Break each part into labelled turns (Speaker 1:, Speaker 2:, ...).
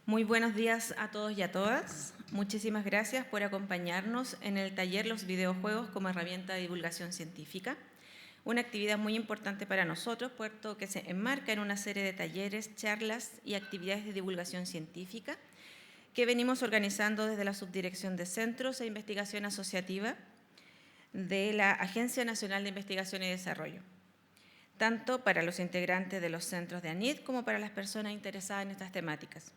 Speaker 1: Muy buenos días a todos y a todas. Muchísimas gracias por acompañarnos en el taller Los videojuegos como herramienta de divulgación científica, una actividad muy importante para nosotros, puesto que se enmarca en una serie de talleres, charlas y actividades de divulgación científica que venimos organizando desde la Subdirección de Centros e Investigación Asociativa de la Agencia Nacional de Investigación y Desarrollo, tanto para los integrantes de los centros de ANID como para las personas interesadas en estas temáticas.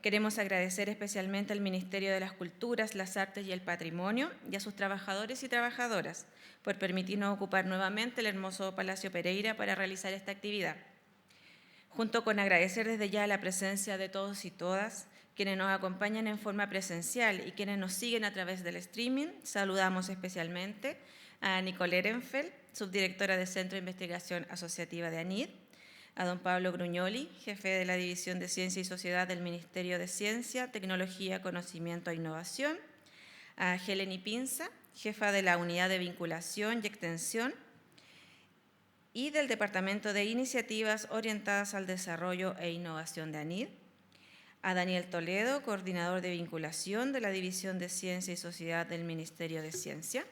Speaker 1: Queremos agradecer especialmente al Ministerio de las Culturas, las Artes y el Patrimonio y a sus trabajadores y trabajadoras por permitirnos ocupar nuevamente el hermoso Palacio Pereira para realizar esta actividad. Junto con agradecer desde ya la presencia de todos y todas quienes nos acompañan en forma presencial y quienes nos siguen a través del streaming, saludamos especialmente a Nicole Ehrenfeld, subdirectora del Centro de Investigación Asociativa de ANID, a don Pablo Gruñoli, jefe de la División de Ciencia y Sociedad del Ministerio de Ciencia, Tecnología, Conocimiento e Innovación, a Heleni Pinza, jefa de la Unidad de Vinculación y Extensión y del Departamento de Iniciativas Orientadas al Desarrollo e Innovación de ANID, a Daniel Toledo, coordinador de vinculación de la División de Ciencia y Sociedad del Ministerio de Ciencia,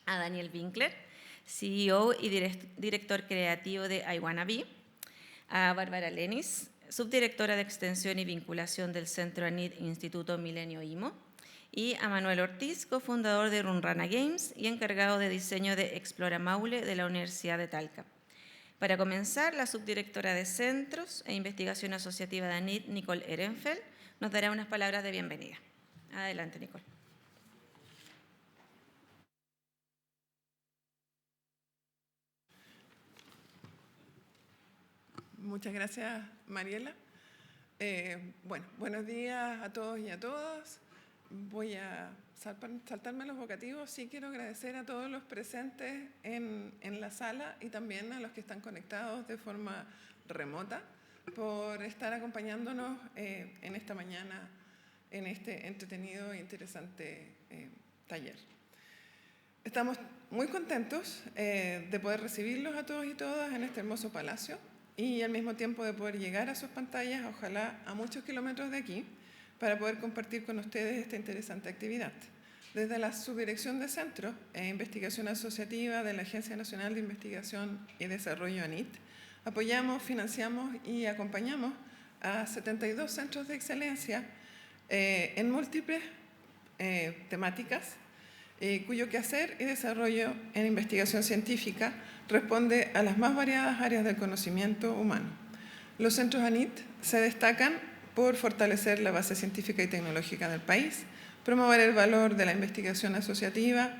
Speaker 1: a Daniel Winkler, CEO y director creativo de iWannabe, a Bárbara Lenis, subdirectora de Extensión y Vinculación del Centro ANID Instituto Milenio IMO, y a Manuel Ortiz, cofundador de Runrana Games y encargado de diseño de Explora Maule de la Universidad de Talca. Para comenzar, la subdirectora de Centros e Investigación Asociativa de ANID, Nicole Ehrenfeld, nos dará unas palabras de bienvenida. Adelante, Nicole.
Speaker 2: Muchas gracias, Mariela. Buenos días a todos y a todas. Voy a saltarme los vocativos. Sí quiero agradecer a todos los presentes en la sala y también a los que están conectados de forma remota por estar acompañándonos en esta mañana en este entretenido e interesante taller. Estamos muy contentos de poder recibirlos a todos y todas en este hermoso palacio y al mismo tiempo de poder llegar a sus pantallas, ojalá a muchos kilómetros de aquí, para poder compartir con ustedes esta interesante actividad. Desde la Subdirección de Centros e Investigación Asociativa de la Agencia Nacional de Investigación y Desarrollo ANID, apoyamos, financiamos y acompañamos a 72 centros de excelencia en múltiples temáticas, cuyo quehacer y desarrollo en investigación científica responde a las más variadas áreas del conocimiento humano. Los centros ANID se destacan por fortalecer la base científica y tecnológica del país, promover el valor de la investigación asociativa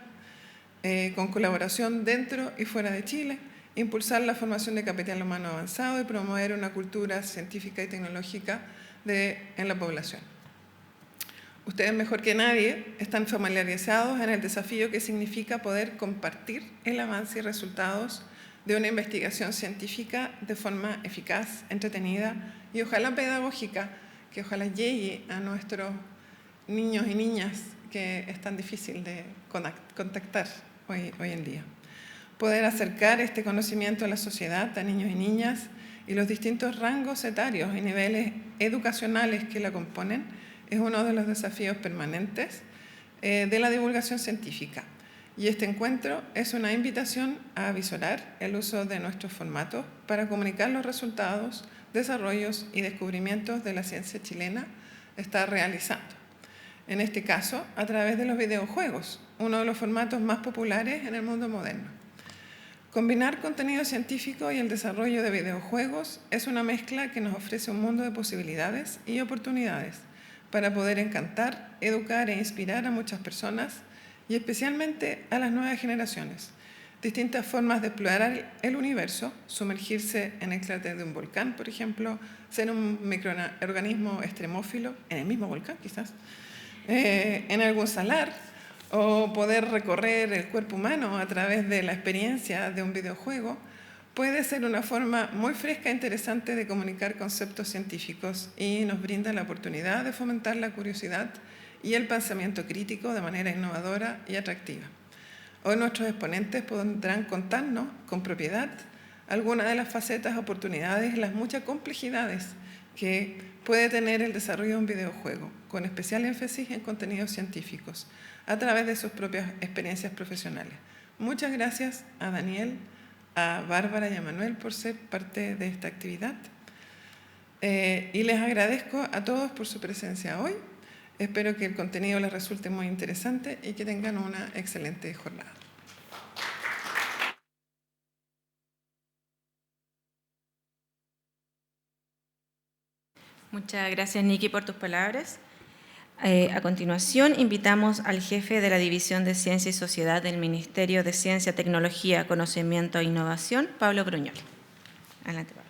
Speaker 2: con colaboración dentro y fuera de Chile, impulsar la formación de capital humano avanzado y promover una cultura científica y tecnológica en la población. Ustedes mejor que nadie están familiarizados en el desafío que significa poder compartir el avance y resultados de una investigación científica de forma eficaz, entretenida y ojalá pedagógica, que ojalá llegue a nuestros niños y niñas que es tan difícil de contactar hoy en día. Poder acercar este conocimiento a la sociedad, a niños y niñas y los distintos rangos etarios y niveles educacionales que la componen es uno de los desafíos permanentes de la divulgación científica. Y este encuentro es una invitación a avisorar el uso de nuestros formatos para comunicar los resultados, desarrollos y descubrimientos de la ciencia chilena está realizando. En este caso, a través de los videojuegos, uno de los formatos más populares en el mundo moderno. Combinar contenido científico y el desarrollo de videojuegos es una mezcla que nos ofrece un mundo de posibilidades y oportunidades para poder encantar, educar e inspirar a muchas personas y especialmente a las nuevas generaciones. Distintas formas de explorar el universo, sumergirse en el cráter de un volcán, por ejemplo, ser un microorganismo extremófilo, en el mismo volcán quizás, en algún salar, o poder recorrer el cuerpo humano a través de la experiencia de un videojuego, puede ser una forma muy fresca e interesante de comunicar conceptos científicos y nos brinda la oportunidad de fomentar la curiosidad y el pensamiento crítico de manera innovadora y atractiva. Hoy nuestros exponentes podrán contarnos con propiedad algunas de las facetas, oportunidades y las muchas complejidades que puede tener el desarrollo de un videojuego, con especial énfasis en contenidos científicos, a través de sus propias experiencias profesionales. Muchas gracias a Daniel, a Bárbara y a Manuel por ser parte de esta actividad. Y les agradezco a todos por su presencia hoy. Espero que el contenido les resulte muy interesante y que tengan una excelente jornada.
Speaker 1: Muchas gracias, Nikki, por tus palabras. A continuación, invitamos al jefe de la División de Ciencia y Sociedad del Ministerio de Ciencia, Tecnología, Conocimiento e Innovación, Pablo Bruñol. Adelante, Pablo.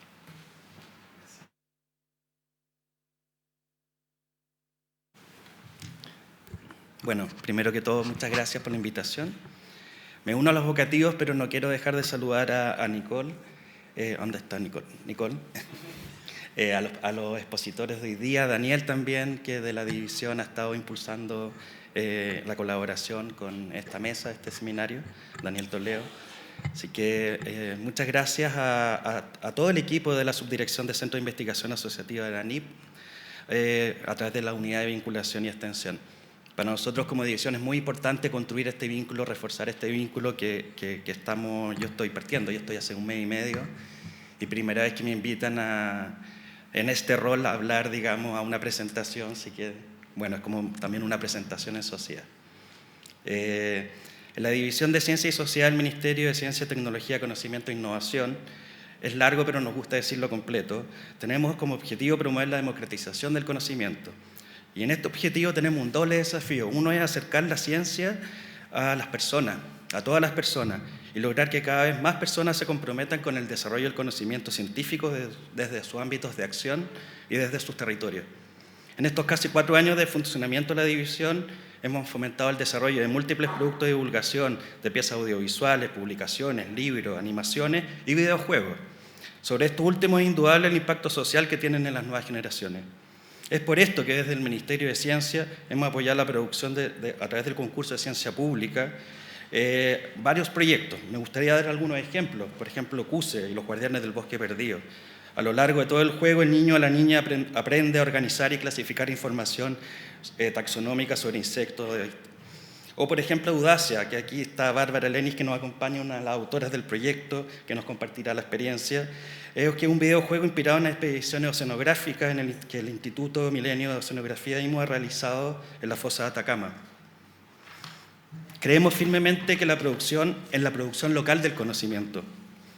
Speaker 3: Bueno, primero que todo, muchas gracias por la invitación. Me uno a los vocativos, pero no quiero dejar de saludar a Nicole. ¿Dónde está Nicole? Nicole. A los expositores de hoy día, Daniel también, que de la división ha estado impulsando la colaboración con esta mesa, este seminario, Daniel Toledo. Así que muchas gracias a todo el equipo de la Subdirección de Centro de Investigación Asociativa de la NIP, a través de la Unidad de Vinculación y Extensión. Para nosotros como división es muy importante construir este vínculo, reforzar este vínculo que yo estoy partiendo, yo estoy hace 1 mes y medio, y primera vez que me invitan en este rol a hablar, digamos, a una presentación, así que, bueno, es como también una presentación en sociedad. En la División de Ciencia y Sociedad del Ministerio de Ciencia, Tecnología, Conocimiento e Innovación, es largo pero nos gusta decirlo completo, tenemos como objetivo promover la democratización del conocimiento. Y en este objetivo tenemos un doble desafío. Uno es acercar la ciencia a las personas, a todas las personas, y lograr que cada vez más personas se comprometan con el desarrollo del conocimiento científico desde sus ámbitos de acción y desde sus territorios. En estos casi 4 años de funcionamiento de la división, hemos fomentado el desarrollo de múltiples productos de divulgación, de piezas audiovisuales, publicaciones, libros, animaciones y videojuegos. Sobre estos últimos es indudable el impacto social que tienen en las nuevas generaciones. Es por esto que desde el Ministerio de Ciencia hemos apoyado la producción a través del concurso de ciencia pública varios proyectos. Me gustaría dar algunos ejemplos. Por ejemplo, CUSE y los Guardianes del Bosque Perdido. A lo largo de todo el juego, el niño o la niña aprende a organizar y clasificar información taxonómica sobre insectos. O, por ejemplo, Audacia, que aquí está Bárbara Lenis, que nos acompaña, una de las autoras del proyecto, que nos compartirá la experiencia, que es un videojuego inspirado en expediciones oceanográficas que el Instituto Milenio de Oceanografía IMO ha realizado en la fosa de Atacama. Creemos firmemente que la producción es la producción local del conocimiento,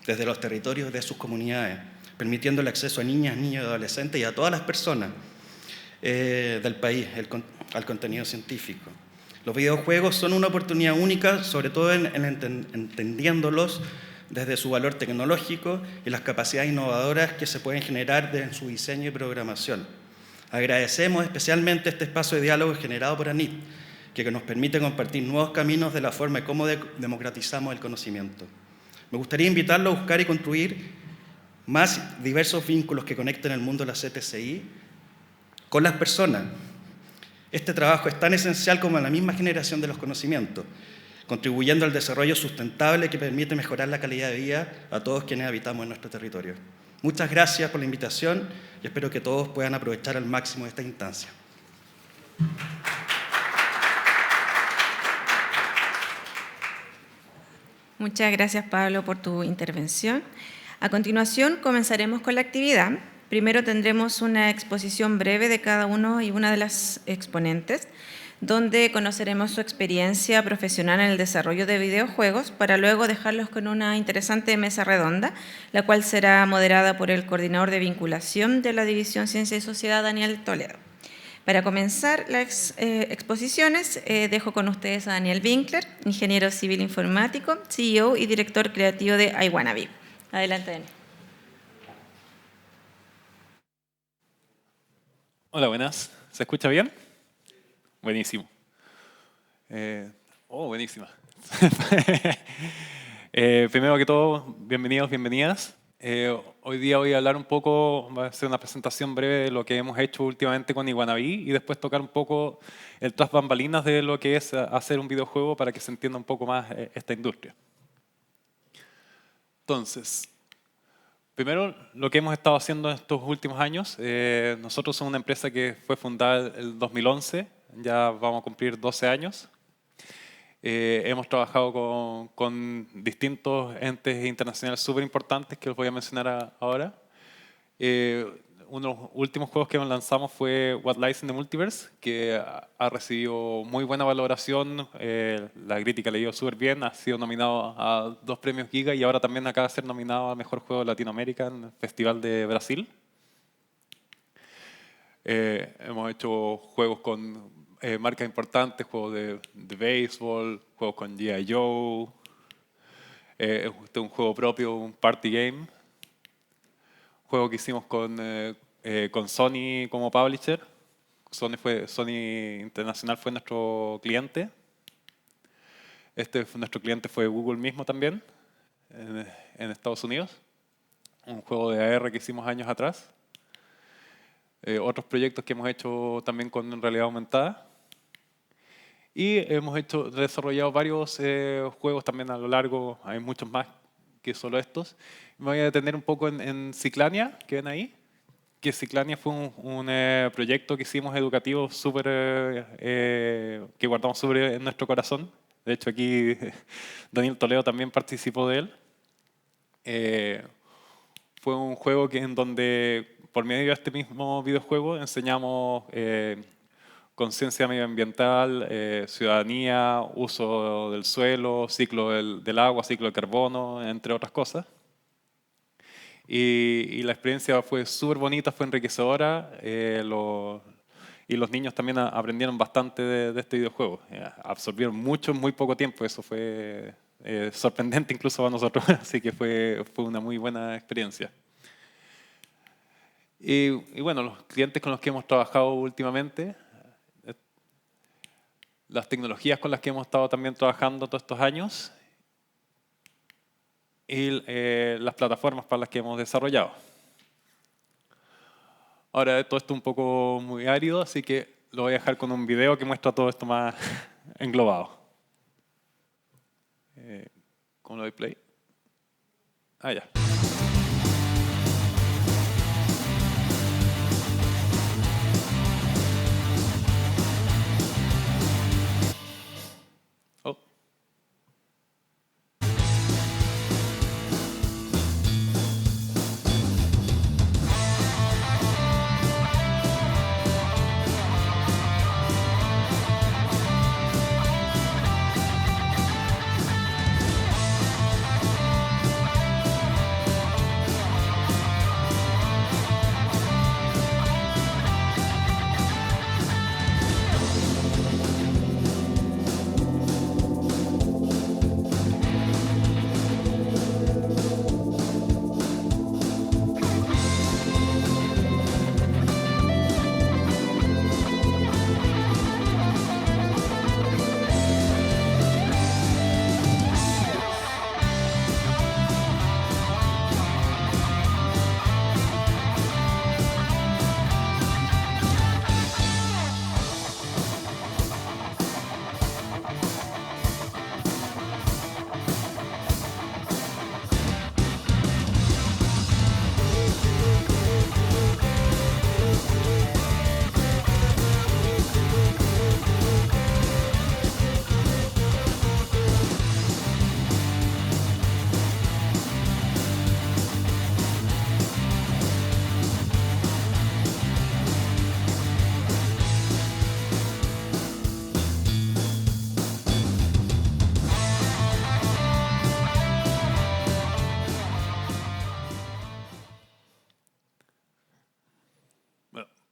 Speaker 3: desde los territorios de sus comunidades, permitiendo el acceso a niñas, niños y adolescentes y a todas las personas del país al contenido científico. Los videojuegos son una oportunidad única, sobre todo entendiéndolos desde su valor tecnológico y las capacidades innovadoras que se pueden generar en su diseño y programación. Agradecemos especialmente este espacio de diálogo generado por ANIT, que nos permite compartir nuevos caminos de la forma en cómo democratizamos el conocimiento. Me gustaría invitarlo a buscar y construir más diversos vínculos que conecten el mundo de la CTCI con las personas. Este trabajo es tan esencial como la misma generación de los conocimientos, contribuyendo al desarrollo sustentable que permite mejorar la calidad de vida a todos quienes habitamos en nuestro territorio. Muchas gracias por la invitación y espero que todos puedan aprovechar al máximo esta instancia.
Speaker 1: Muchas gracias, Pablo, por tu intervención. A continuación, comenzaremos con la actividad. Primero tendremos una exposición breve de cada uno y una de las exponentes, donde conoceremos su experiencia profesional en el desarrollo de videojuegos, para luego dejarlos con una interesante mesa redonda, la cual será moderada por el coordinador de vinculación de la División Ciencia y Sociedad, Daniel Toledo. Para comenzar las exposiciones, dejo con ustedes a Daniel Winkler, ingeniero civil informático, CEO y director creativo de iWannabe. Adelante, Daniel.
Speaker 4: Hola, buenas. ¿Se escucha bien? Buenísimo. Buenísima. Primero que todo, bienvenidos, bienvenidas. Hoy día voy a hablar un poco, va a ser una presentación breve de lo que hemos hecho últimamente con iWannabe y después tocar un poco el tras bambalinas de lo que es hacer un videojuego para que se entienda un poco más esta industria. Entonces, Primero, lo que hemos estado haciendo en estos últimos años. Nosotros somos una empresa que fue fundada en el 2011, ya vamos a cumplir 12 años. Hemos trabajado con distintos entes internacionales súper importantes que los voy a mencionar ahora. Uno de los últimos juegos que lanzamos fue What Lies in the Multiverse, que ha recibido muy buena valoración, la crítica le dio súper bien, ha sido nominado a 2 premios Giga y ahora también acaba de ser nominado a Mejor Juego de Latinoamérica en el Festival de Brasil. Hemos hecho juegos con marcas importantes, juegos de béisbol, juegos con G.I. Joe, un juego propio, un party game. Juego que hicimos con Sony como publisher. Sony Internacional fue nuestro cliente. Nuestro cliente fue Google mismo también, en Estados Unidos. Un juego de AR que hicimos años atrás. Otros proyectos que hemos hecho también con realidad aumentada. Y hemos desarrollado varios juegos también a lo largo, hay muchos más que solo estos. Me voy a detener un poco en Ciclania, que ven ahí. Que Ciclania fue un proyecto que hicimos educativo que guardamos súper en nuestro corazón. De hecho, aquí Daniel Toledo también participó de él. Fue un juego en donde, por medio de este mismo videojuego, enseñamos conciencia medioambiental, ciudadanía, uso del suelo, ciclo del agua, ciclo de carbono, entre otras cosas. Y la experiencia fue súper bonita, fue enriquecedora, y los niños también aprendieron bastante de este videojuego. Absorbieron mucho en muy poco tiempo, eso fue sorprendente incluso para nosotros, así que fue una muy buena experiencia. Y bueno, los clientes con los que hemos trabajado últimamente, las tecnologías con las que hemos estado también trabajando todos estos años, y las plataformas para las que hemos desarrollado. Ahora, todo esto es un poco muy árido, así que lo voy a dejar con un video que muestra todo esto más englobado. ¿Cómo lo doy play? Ah, ya. Oh.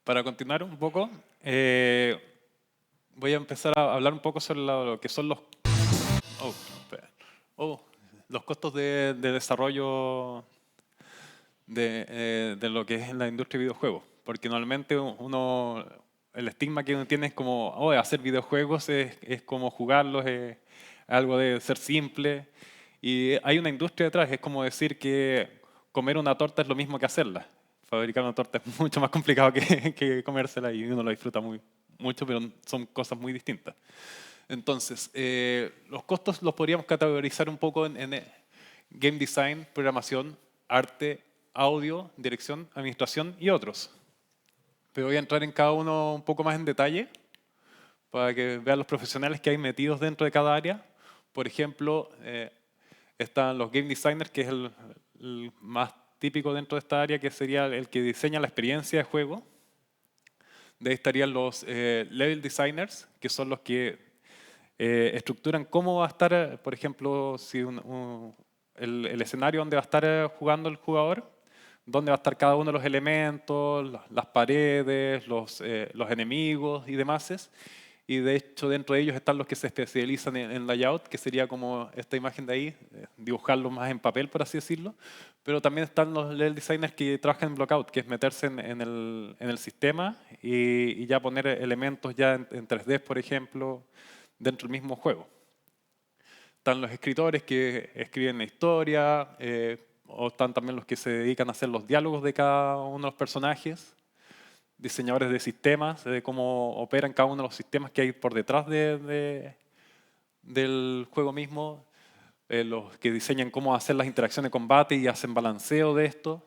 Speaker 4: Para continuar un poco, voy a empezar a hablar un poco sobre lo que son los costos de desarrollo de lo que es la industria de videojuegos. Porque normalmente el estigma que uno tiene es como, hacer videojuegos es como jugarlos, es algo de ser simple. Y hay una industria detrás, es como decir que comer una torta es lo mismo que hacerla. Fabricar una torta es mucho más complicado que comérsela y uno lo disfruta mucho, pero son cosas muy distintas. Entonces, los costos los podríamos categorizar un poco en game design, programación, arte, audio, dirección, administración y otros. Pero voy a entrar en cada uno un poco más en detalle para que vean los profesionales que hay metidos dentro de cada área. Por ejemplo, están los game designers, que es el más típico dentro de esta área, que sería el que diseña la experiencia de juego. De ahí estarían los level designers, que son los que estructuran cómo va a estar, por ejemplo, si el escenario donde va a estar jugando el jugador, dónde va a estar cada uno de los elementos, las paredes, los enemigos y demás. Y de hecho dentro de ellos están los que se especializan en layout, que sería como esta imagen de ahí, dibujarlo más en papel, por así decirlo. Pero también están los level designers que trabajan en blockout, que es meterse en el sistema y ya poner elementos ya en 3D, por ejemplo, dentro del mismo juego. Están los escritores que escriben la historia, o están también los que se dedican a hacer los diálogos de cada uno de los personajes, diseñadores de sistemas, de cómo operan cada uno de los sistemas que hay por detrás del juego mismo, los que diseñan cómo hacer las interacciones de combate y hacen balanceo de esto.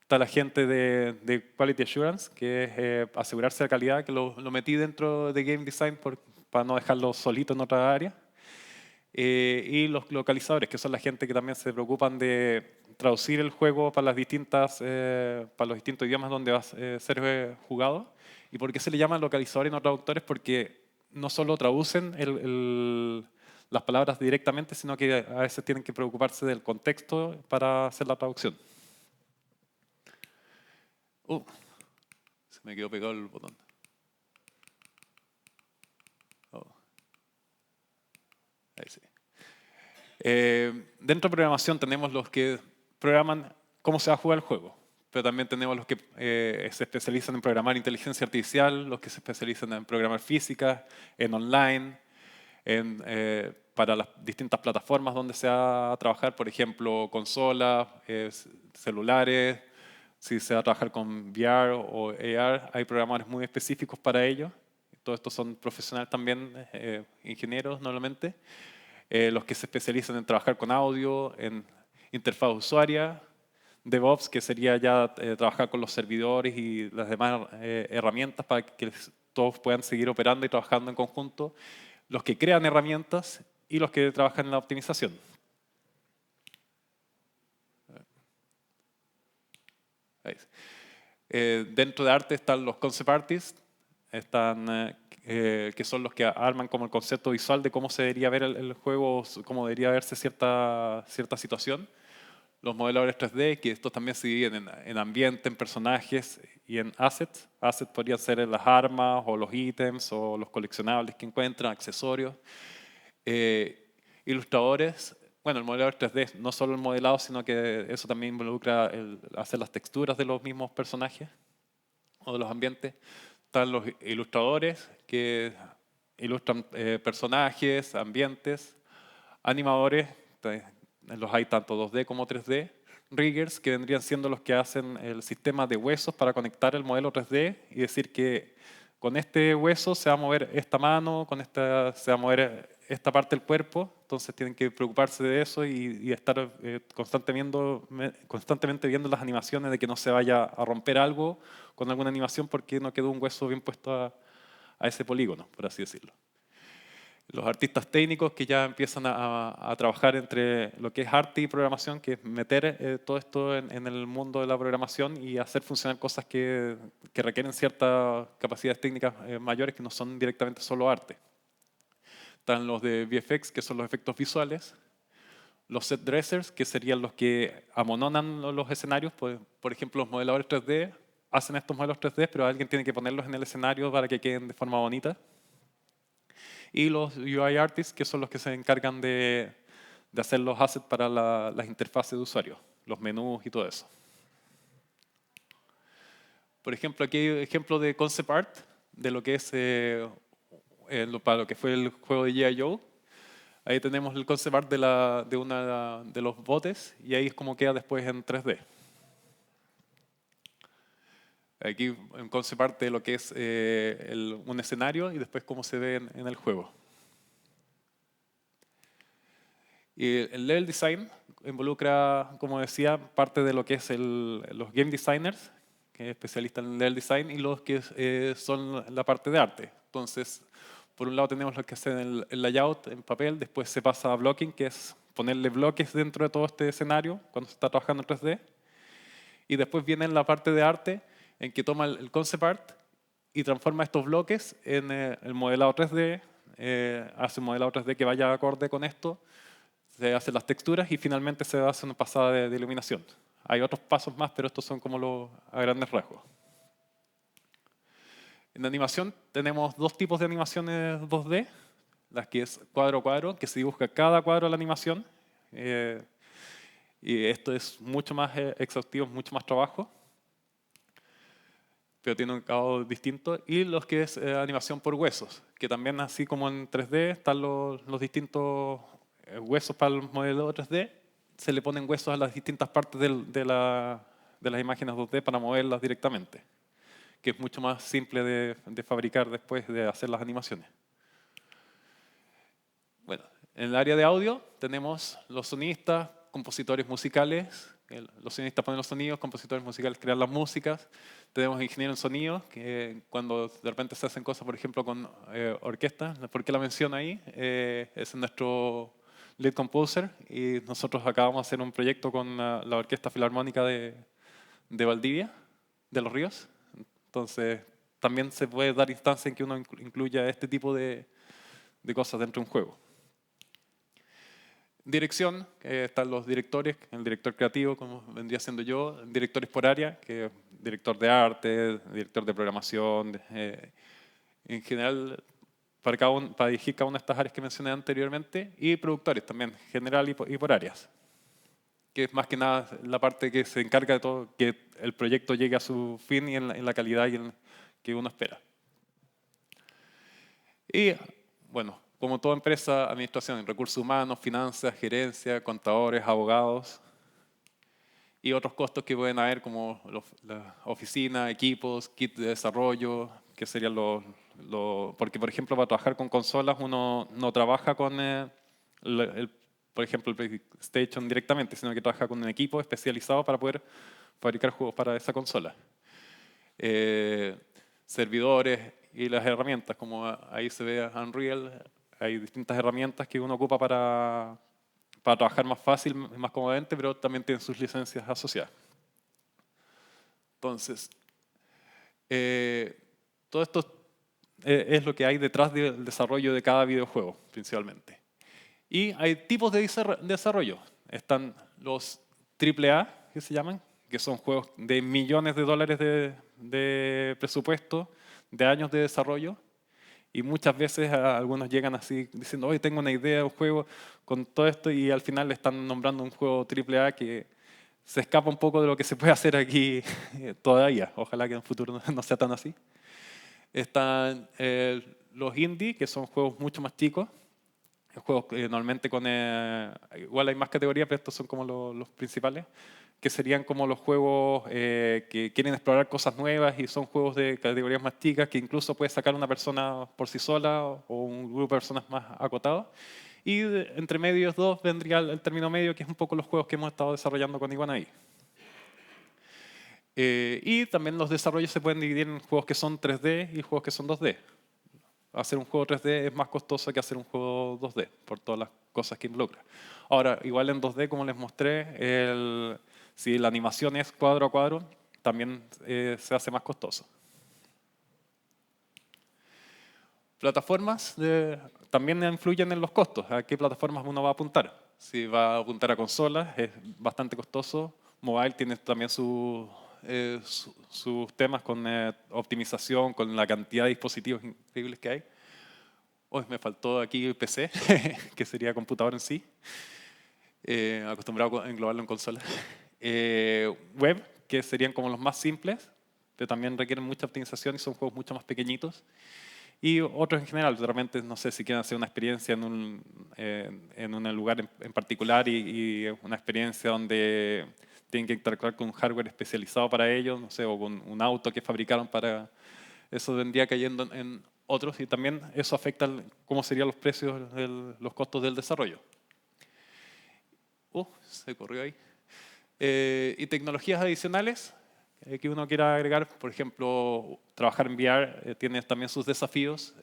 Speaker 4: Está la gente de Quality Assurance, que es asegurarse la calidad, que lo metí dentro de Game Design para no dejarlo solito en otra área. Y los localizadores, que son la gente que también se preocupan de traducir el juego para los distintos idiomas donde va a ser jugado. ¿Y por qué se le llaman localizadores y no traductores? Porque no solo traducen las palabras directamente, sino que a veces tienen que preocuparse del contexto para hacer la traducción. Se me quedó pegado el botón. Ahí sí. Dentro de programación tenemos los que programan cómo se va a jugar el juego, pero también tenemos los que se especializan en programar inteligencia artificial, los que se especializan en programar física, en online, para las distintas plataformas donde se va a trabajar, por ejemplo, consolas, celulares. Si se va a trabajar con VR o AR, hay programadores muy específicos para ello. Todos estos son profesionales también, ingenieros normalmente. Los que se especializan en trabajar con audio, en interfaz usuaria, DevOps, que sería ya trabajar con los servidores y las demás herramientas para que todos puedan seguir operando y trabajando en conjunto. Los que crean herramientas y los que trabajan en la optimización. Dentro de arte están los concept artists, que son los que arman como el concepto visual de cómo se debería ver el juego, cómo debería verse cierta situación. Los modeladores 3D, que estos también se dividen en ambiente, en personajes y en assets. Assets podrían ser las armas o los ítems o los coleccionables que encuentran, accesorios. Ilustradores. Bueno, el modelador 3D, no solo el modelado, sino que eso también involucra hacer las texturas de los mismos personajes o de los ambientes. Están los ilustradores, que ilustran personajes, ambientes. Animadores, los hay tanto 2D como 3D. Riggers, que vendrían siendo los que hacen el sistema de huesos para conectar el modelo 3D y decir que con este hueso se va a mover esta mano, con esta se va a mover esta parte del cuerpo. Entonces tienen que preocuparse de eso y estar constantemente viendo las animaciones de que no se vaya a romper algo con alguna animación porque no quedó un hueso bien puesto a ese polígono, por así decirlo. Los artistas técnicos que ya empiezan a trabajar entre lo que es arte y programación, que es meter todo esto en el mundo de la programación y hacer funcionar cosas que requieren ciertas capacidades técnicas mayores que no son directamente solo arte. Están los de VFX, que son los efectos visuales. Los set dressers, que serían los que amononan los escenarios. Por ejemplo, los modeladores 3D hacen estos modelos 3D, pero alguien tiene que ponerlos en el escenario para que queden de forma bonita. Y los UI artists, que son los que se encargan de hacer los assets para las interfaces de usuario, los menús y todo eso. Por ejemplo, aquí hay un ejemplo de concept art de lo que es para lo que fue el juego de G.I. Joe. Ahí tenemos el concept art de los botes y ahí es como queda después en 3D. Aquí un concept art de lo que es un escenario y después cómo se ve en el juego. Y el level design, involucra, como decía, parte de lo que es los game designers, que es especialista en el design, y los que son la parte de arte. Entonces, por un lado tenemos lo que es el layout en papel, después se pasa a blocking, que es ponerle bloques dentro de todo este escenario cuando se está trabajando en 3D. Y después viene la parte de arte, en que toma el concept art y transforma estos bloques en el modelado 3D, hace un modelado 3D que vaya acorde con esto, se hacen las texturas y finalmente se hace una pasada de iluminación. Hay otros pasos más, pero estos son como a grandes rasgos. En animación tenemos dos tipos de animaciones 2D, las que es cuadro a cuadro, que se dibuja cada cuadro de la animación, y esto es mucho más exhaustivo, mucho más trabajo, pero tiene un acabado distinto, y los que es animación por huesos, que también así como en 3D están los distintos huesos para el modelo 3D, se le ponen huesos a las distintas partes de las imágenes 2D para moverlas directamente, que es mucho más simple de fabricar después de hacer las animaciones. Bueno, en el área de audio tenemos los sonistas, compositores musicales. Los sonistas ponen los sonidos, compositores musicales crean las músicas. Tenemos ingenieros en sonido, que cuando de repente se hacen cosas, por ejemplo, con orquesta, ¿por qué la menciono ahí? Es nuestro lead composer y nosotros acabamos de hacer un proyecto con la Orquesta Filarmónica de Valdivia, de Los Ríos. Entonces, también se puede dar instancia en que uno incluya este tipo de cosas dentro de un juego. Dirección, están los directores, el director creativo, como vendría siendo yo, directores por área, que es director de arte, director de programación, en general para dirigir cada una de estas áreas que mencioné anteriormente, y productores también, general y por áreas, que es más que nada la parte que se encarga de todo, que el proyecto llegue a su fin y en la calidad que uno espera. Y bueno, como toda empresa, administración, recursos humanos, finanzas, gerencia, contadores, abogados y otros costos que pueden haber como la oficina, equipos, kits de desarrollo, que serían porque por ejemplo para trabajar con consolas uno no trabaja con por ejemplo el PlayStation directamente, sino que trabaja con un equipo especializado para poder fabricar juegos para esa consola. Servidores y las herramientas, como ahí se ve Unreal, hay distintas herramientas que uno ocupa para trabajar más fácil, más cómodamente, pero también tienen sus licencias asociadas. Entonces, todo esto es lo que hay detrás del desarrollo de cada videojuego, principalmente. Y hay tipos de desarrollo. Están los AAA, que se llaman, que son juegos de millones de dólares de presupuesto, de años de desarrollo. Y muchas veces algunos llegan así diciendo, hoy tengo una idea de un juego con todo esto y al final le están nombrando un juego AAA que se escapa un poco de lo que se puede hacer aquí todavía. Ojalá que en el futuro no sea tan así. Están los indie, que son juegos mucho más chicos. Juegos normalmente igual hay más categorías, pero estos son como los principales, que serían como los juegos que quieren explorar cosas nuevas y son juegos de categorías más chicas que incluso puede sacar una persona por sí sola o un grupo de personas más acotados. Y entre medios dos vendría el término medio, que es un poco los juegos que hemos estado desarrollando con Iguanaí. Y también los desarrollos se pueden dividir en juegos que son 3D y juegos que son 2D. Hacer un juego 3D es más costoso que hacer un juego 2D, por todas las cosas que involucra. Ahora, igual en 2D, como les mostré, si la animación es cuadro a cuadro, también se hace más costoso. Plataformas también influyen en los costos. ¿A qué plataformas uno va a apuntar? Si va a apuntar a consolas, es bastante costoso. Mobile tiene también sus temas con optimización, con la cantidad de dispositivos increíbles que hay. Hoy me faltó aquí el PC, que sería computador en sí. Acostumbrado a englobarlo en consola. Web, que serían como los más simples, pero también requieren mucha optimización y son juegos mucho más pequeñitos. Y otros en general, realmente no sé si quieren hacer una experiencia en un lugar en particular y una experiencia donde tienen que interactuar con un hardware especializado para ellos, no sé, o con un auto que fabricaron para eso, vendría cayendo en otros y también eso afecta cómo serían los precios, los costos del desarrollo. Se corrió ahí. Y tecnologías adicionales que uno quiera agregar, por ejemplo, trabajar en VR tiene también sus desafíos.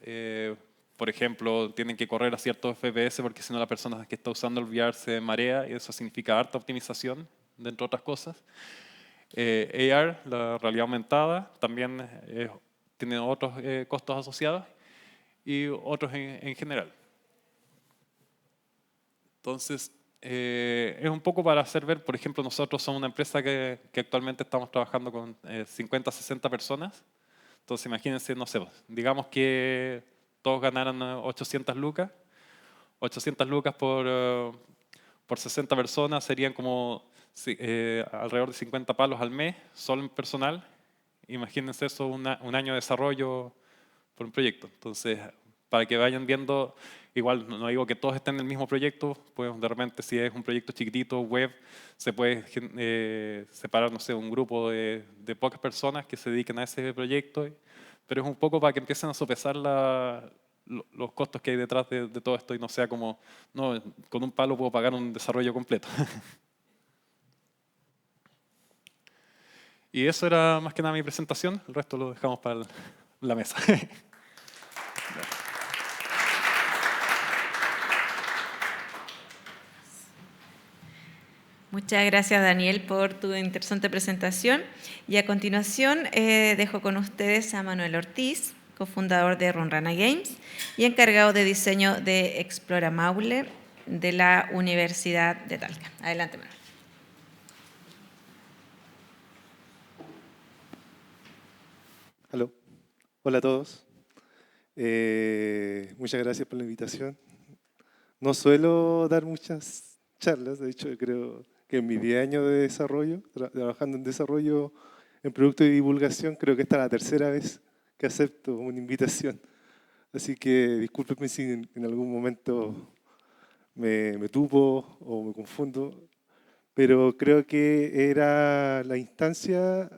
Speaker 4: Por ejemplo, tienen que correr a ciertos FPS porque si no la persona que está usando el VR se marea y eso significa harta optimización, entre otras cosas. AR, la realidad aumentada, también tiene otros costos asociados y otros en general. Entonces, es un poco para hacer ver, por ejemplo, nosotros somos una empresa que actualmente estamos trabajando con 50, 60 personas. Entonces, imagínense, no sé, digamos que todos ganaran 800 lucas. 800 lucas por 60 personas serían como alrededor de 50 palos al mes, solo en personal. Imagínense eso, un año de desarrollo por un proyecto. Entonces, para que vayan viendo, igual no digo que todos estén en el mismo proyecto, pues de repente si es un proyecto chiquitito, web, se puede separar, no sé, un grupo de pocas personas que se dediquen a ese proyecto, pero es un poco para que empiecen a sopesar los costos que hay detrás de todo esto y no sea como, no, con un palo puedo pagar un desarrollo completo. Y eso era más que nada mi presentación, el resto lo dejamos para la mesa.
Speaker 1: Muchas gracias, Daniel, por tu interesante presentación. Y a continuación dejo con ustedes a Manuel Ortiz, cofundador de Runrana Games y encargado de diseño de Explora Maule de la Universidad de Talca. Adelante, Manuel.
Speaker 5: Hola a todos. Muchas gracias por la invitación. No suelo dar muchas charlas, de hecho creo que en mis 10 años de desarrollo, trabajando en desarrollo en producto de divulgación, creo que esta es la tercera vez que acepto una invitación. Así que discúlpenme si en algún momento me tupo o me confundo, pero creo que era la instancia,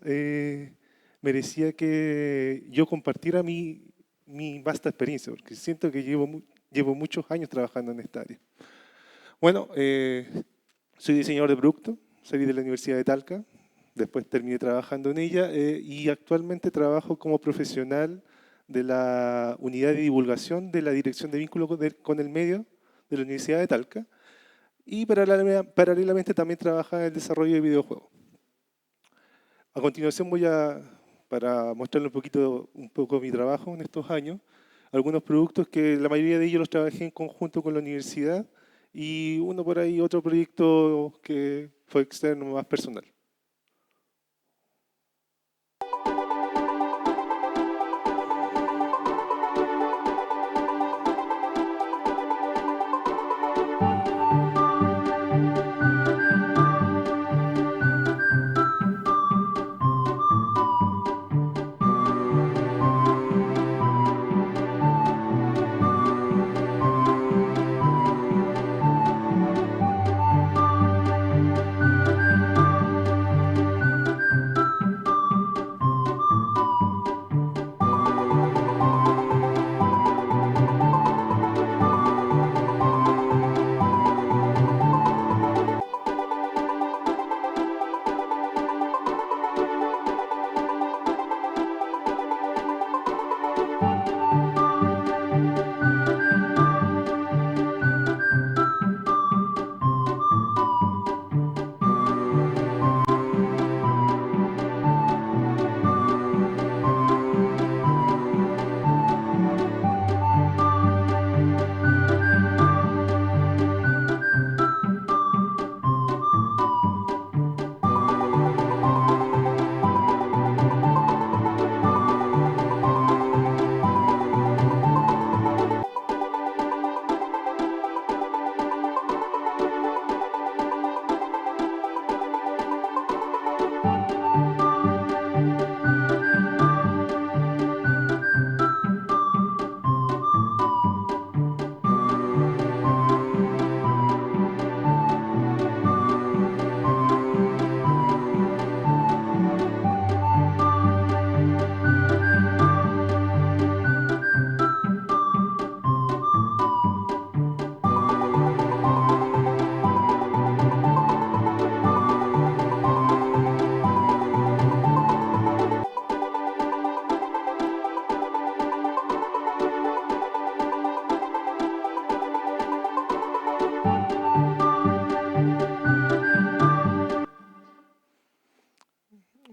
Speaker 5: merecía que yo compartiera mi vasta experiencia, porque siento que llevo muchos años trabajando en esta área. Bueno, soy diseñador de producto, salí de la Universidad de Talca, después terminé trabajando en ella y actualmente trabajo como profesional de la unidad de divulgación de la Dirección de Vínculos con el Medio de la Universidad de Talca y paralelamente también trabajo en el desarrollo de videojuegos. A continuación para mostrarles un poco mi trabajo en estos años, algunos productos que la mayoría de ellos los trabajé en conjunto con la universidad y uno por ahí, otro proyecto que fue externo, más personal.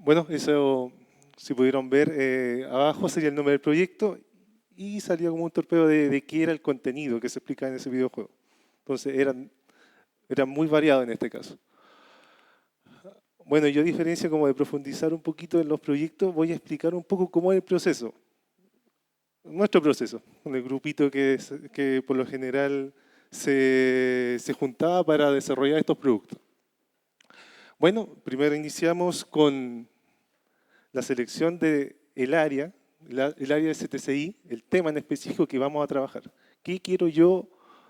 Speaker 5: Bueno, eso, si pudieron ver, abajo sería el nombre del proyecto y salía como un torpedo de qué era el contenido que se explica en ese videojuego. Entonces, era muy variado en este caso. Bueno, yo a diferencia como de profundizar un poquito en los proyectos, voy a explicar un poco cómo es el proceso. Nuestro proceso, con el grupito que por lo general se juntaba para desarrollar estos productos. Bueno, primero iniciamos con la selección del área, el área de CTCI, el tema en específico que vamos a trabajar. ¿Qué quiero yo,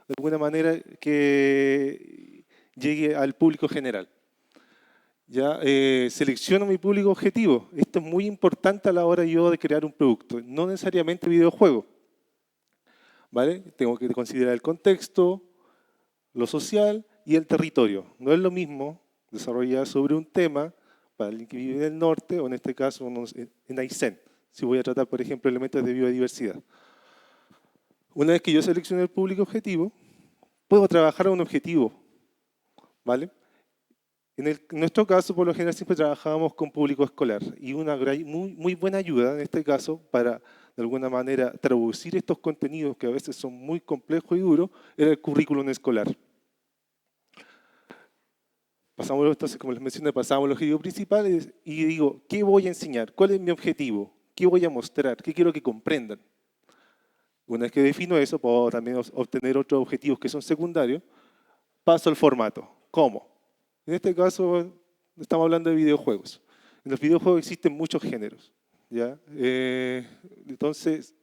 Speaker 5: de alguna manera, que llegue al público general? Ya, selecciono mi público objetivo. Esto es muy importante a la hora yo de crear un producto, no necesariamente videojuego. ¿Vale? Tengo que considerar el contexto, lo social y el territorio. No es lo mismo desarrollar sobre un tema para alguien que vive en el norte o en este caso en Aysén, si voy a tratar, por ejemplo, elementos de biodiversidad. Una vez que yo selecciono el público objetivo, puedo trabajar a un objetivo. ¿Vale? En nuestro caso, por lo general, siempre trabajábamos con público escolar y una muy buena ayuda en este caso para, de alguna manera, traducir estos contenidos que a veces son muy complejos y duros, era el currículum escolar. Pasamos, entonces, como les mencioné, pasamos al objetivo principal y digo, ¿qué voy a enseñar? ¿Cuál es mi objetivo? ¿Qué voy a mostrar? ¿Qué quiero que comprendan? Una vez que defino eso, puedo también obtener otros objetivos que son secundarios. Paso al formato. ¿Cómo? En este caso, estamos hablando de videojuegos. En los videojuegos existen muchos géneros. ¿Ya? Entonces,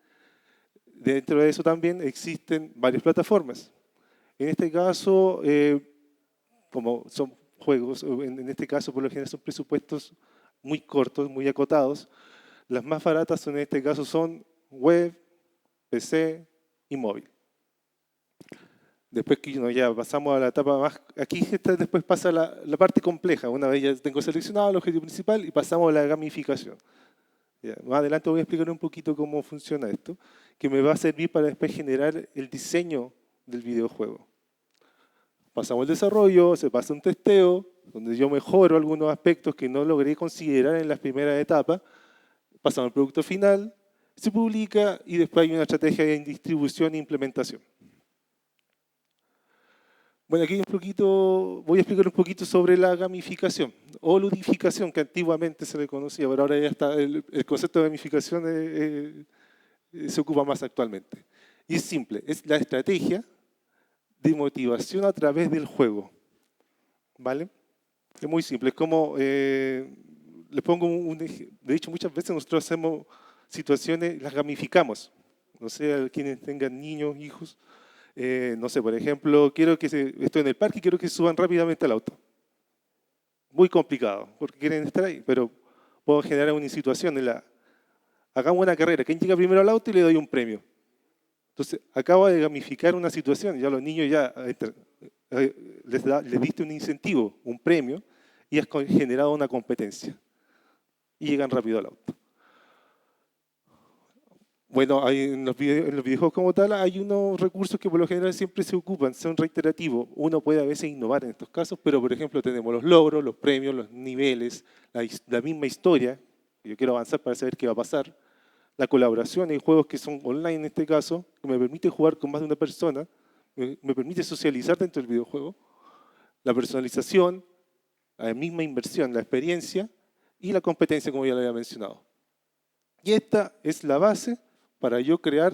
Speaker 5: dentro de eso también existen varias plataformas. En este caso, como son juegos, en este caso por lo general son presupuestos muy cortos, muy acotados, las más baratas en este caso son web, PC y móvil. Después que ya pasamos a la etapa más, aquí después pasa la parte compleja, una vez ya tengo seleccionado el objetivo principal y pasamos a la gamificación. Ya, más adelante voy a explicar un poquito cómo funciona esto, que me va a servir para después generar el diseño del videojuego. Pasamos al desarrollo, se pasa un testeo, donde yo mejoro algunos aspectos que no logré considerar en las primeras etapas, pasamos al producto final, se publica y después hay una estrategia de distribución e implementación. Bueno, aquí voy a explicar un poquito sobre la gamificación o ludificación, que antiguamente se le conocía, pero ahora ya está, el concepto de gamificación se ocupa más actualmente. Y es simple, es la estrategia de motivación a través del juego. ¿Vale? Es muy simple, es como, les pongo de hecho muchas veces nosotros hacemos situaciones, las gamificamos. No sé, a quienes tengan niños, hijos, no sé, por ejemplo, estoy en el parque y quiero que suban rápidamente al auto. Muy complicado, porque quieren estar ahí, pero puedo generar una situación hagamos una carrera, ¿quién llega primero al auto y le doy un premio? Entonces, acabo de gamificar una situación, ya los niños ya les diste un incentivo, un premio, y has generado una competencia. Y llegan rápido al auto. Bueno, en los videojuegos como tal hay unos recursos que por lo general siempre se ocupan, son reiterativos. Uno puede a veces innovar en estos casos, pero por ejemplo tenemos los logros, los premios, los niveles, la misma historia. Yo quiero avanzar para saber qué va a pasar. La colaboración, hay juegos que son online en este caso, que me permite jugar con más de una persona, me permite socializar dentro del videojuego. La personalización, la misma inversión, la experiencia y la competencia, como ya lo había mencionado. Y esta es la base para yo crear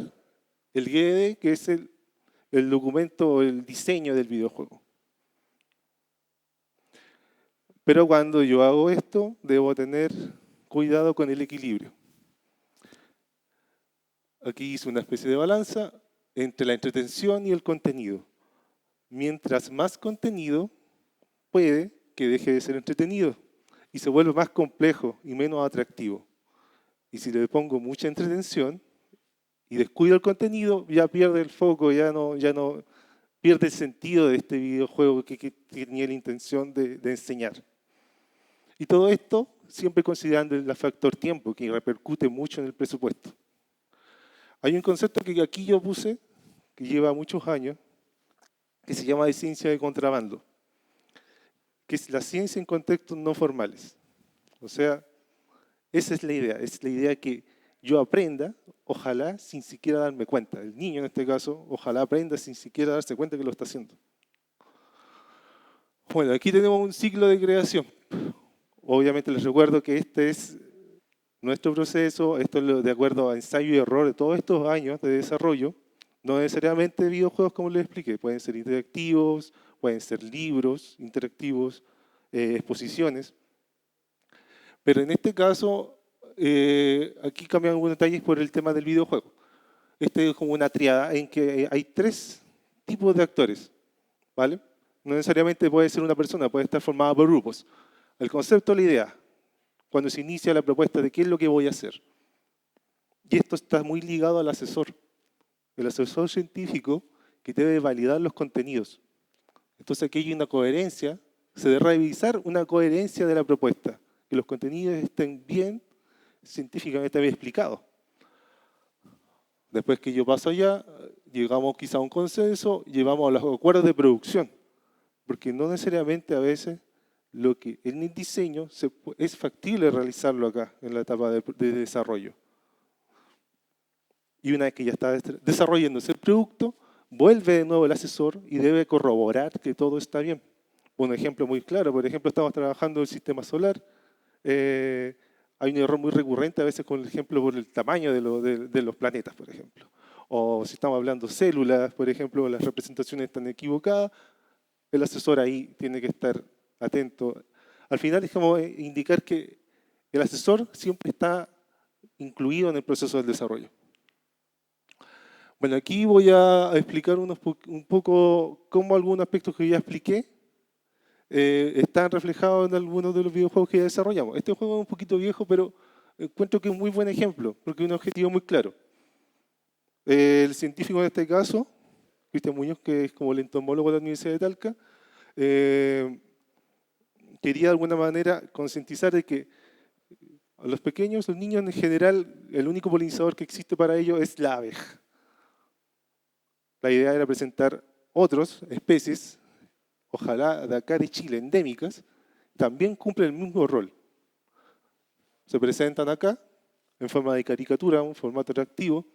Speaker 5: el GDD, que es el documento, el diseño del videojuego. Pero cuando yo hago esto, debo tener cuidado con el equilibrio. Aquí hice una especie de balanza entre la entretención y el contenido. Mientras más contenido, puede que deje de ser entretenido y se vuelva más complejo y menos atractivo. Y si le pongo mucha entretención y descuido el contenido, ya pierde el foco, ya no pierde el sentido de este videojuego que tenía la intención de enseñar. Y todo esto siempre considerando el factor tiempo, que repercute mucho en el presupuesto. Hay un concepto que aquí yo puse, que lleva muchos años, que se llama de ciencia de contrabando, que es la ciencia en contextos no formales. O sea, Esa es la idea que yo aprenda, ojalá sin siquiera darme cuenta. El niño en este caso, ojalá aprenda sin siquiera darse cuenta que lo está haciendo. Bueno, aquí tenemos un ciclo de creación. Obviamente les recuerdo que este es nuestro proceso, esto es de acuerdo a ensayo y error de todos estos años de desarrollo. No necesariamente videojuegos como les expliqué, pueden ser interactivos, pueden ser libros interactivos, exposiciones. Pero en este caso, aquí cambian algunos detalles por el tema del videojuego. Este es como una triada en que hay 3 tipos de actores, ¿vale? No necesariamente puede ser una persona, puede estar formada por grupos. El concepto, la idea, cuando se inicia la propuesta de qué es lo que voy a hacer. Y esto está muy ligado al asesor. El asesor científico que debe validar los contenidos. Entonces aquí hay una coherencia, se debe revisar una coherencia de la propuesta, que los contenidos estén bien científicamente bien explicados. Después que yo paso allá, llegamos quizá a un consenso, llevamos a los acuerdos de producción, porque no necesariamente a veces lo que en el diseño es factible realizarlo acá, en la etapa de desarrollo. Y una vez que ya está desarrollándose el producto, vuelve de nuevo el asesor y debe corroborar que todo está bien. Un ejemplo muy claro, por ejemplo, estamos trabajando el sistema solar. Hay un error muy recurrente a veces con el ejemplo por el tamaño de los planetas, por ejemplo. O si estamos hablando de células, por ejemplo, las representaciones están equivocadas, el asesor ahí tiene que estar atento. Al final es como indicar que el asesor siempre está incluido en el proceso del desarrollo. Bueno, aquí voy a explicar un poco cómo algunos aspectos que ya expliqué están reflejados en algunos de los videojuegos que ya desarrollamos. Este juego es un poquito viejo, pero encuentro que es un muy buen ejemplo, porque es un objetivo muy claro. El científico en este caso, Cristian Muñoz, que es como el entomólogo de la Universidad de Talca, quería de alguna manera concientizar de que a los pequeños, los niños en general, el único polinizador que existe para ellos es la abeja. La idea era presentar otras especies, ojalá de acá de Chile, endémicas, también cumplen el mismo rol. Se presentan acá en forma de caricatura, un formato atractivo.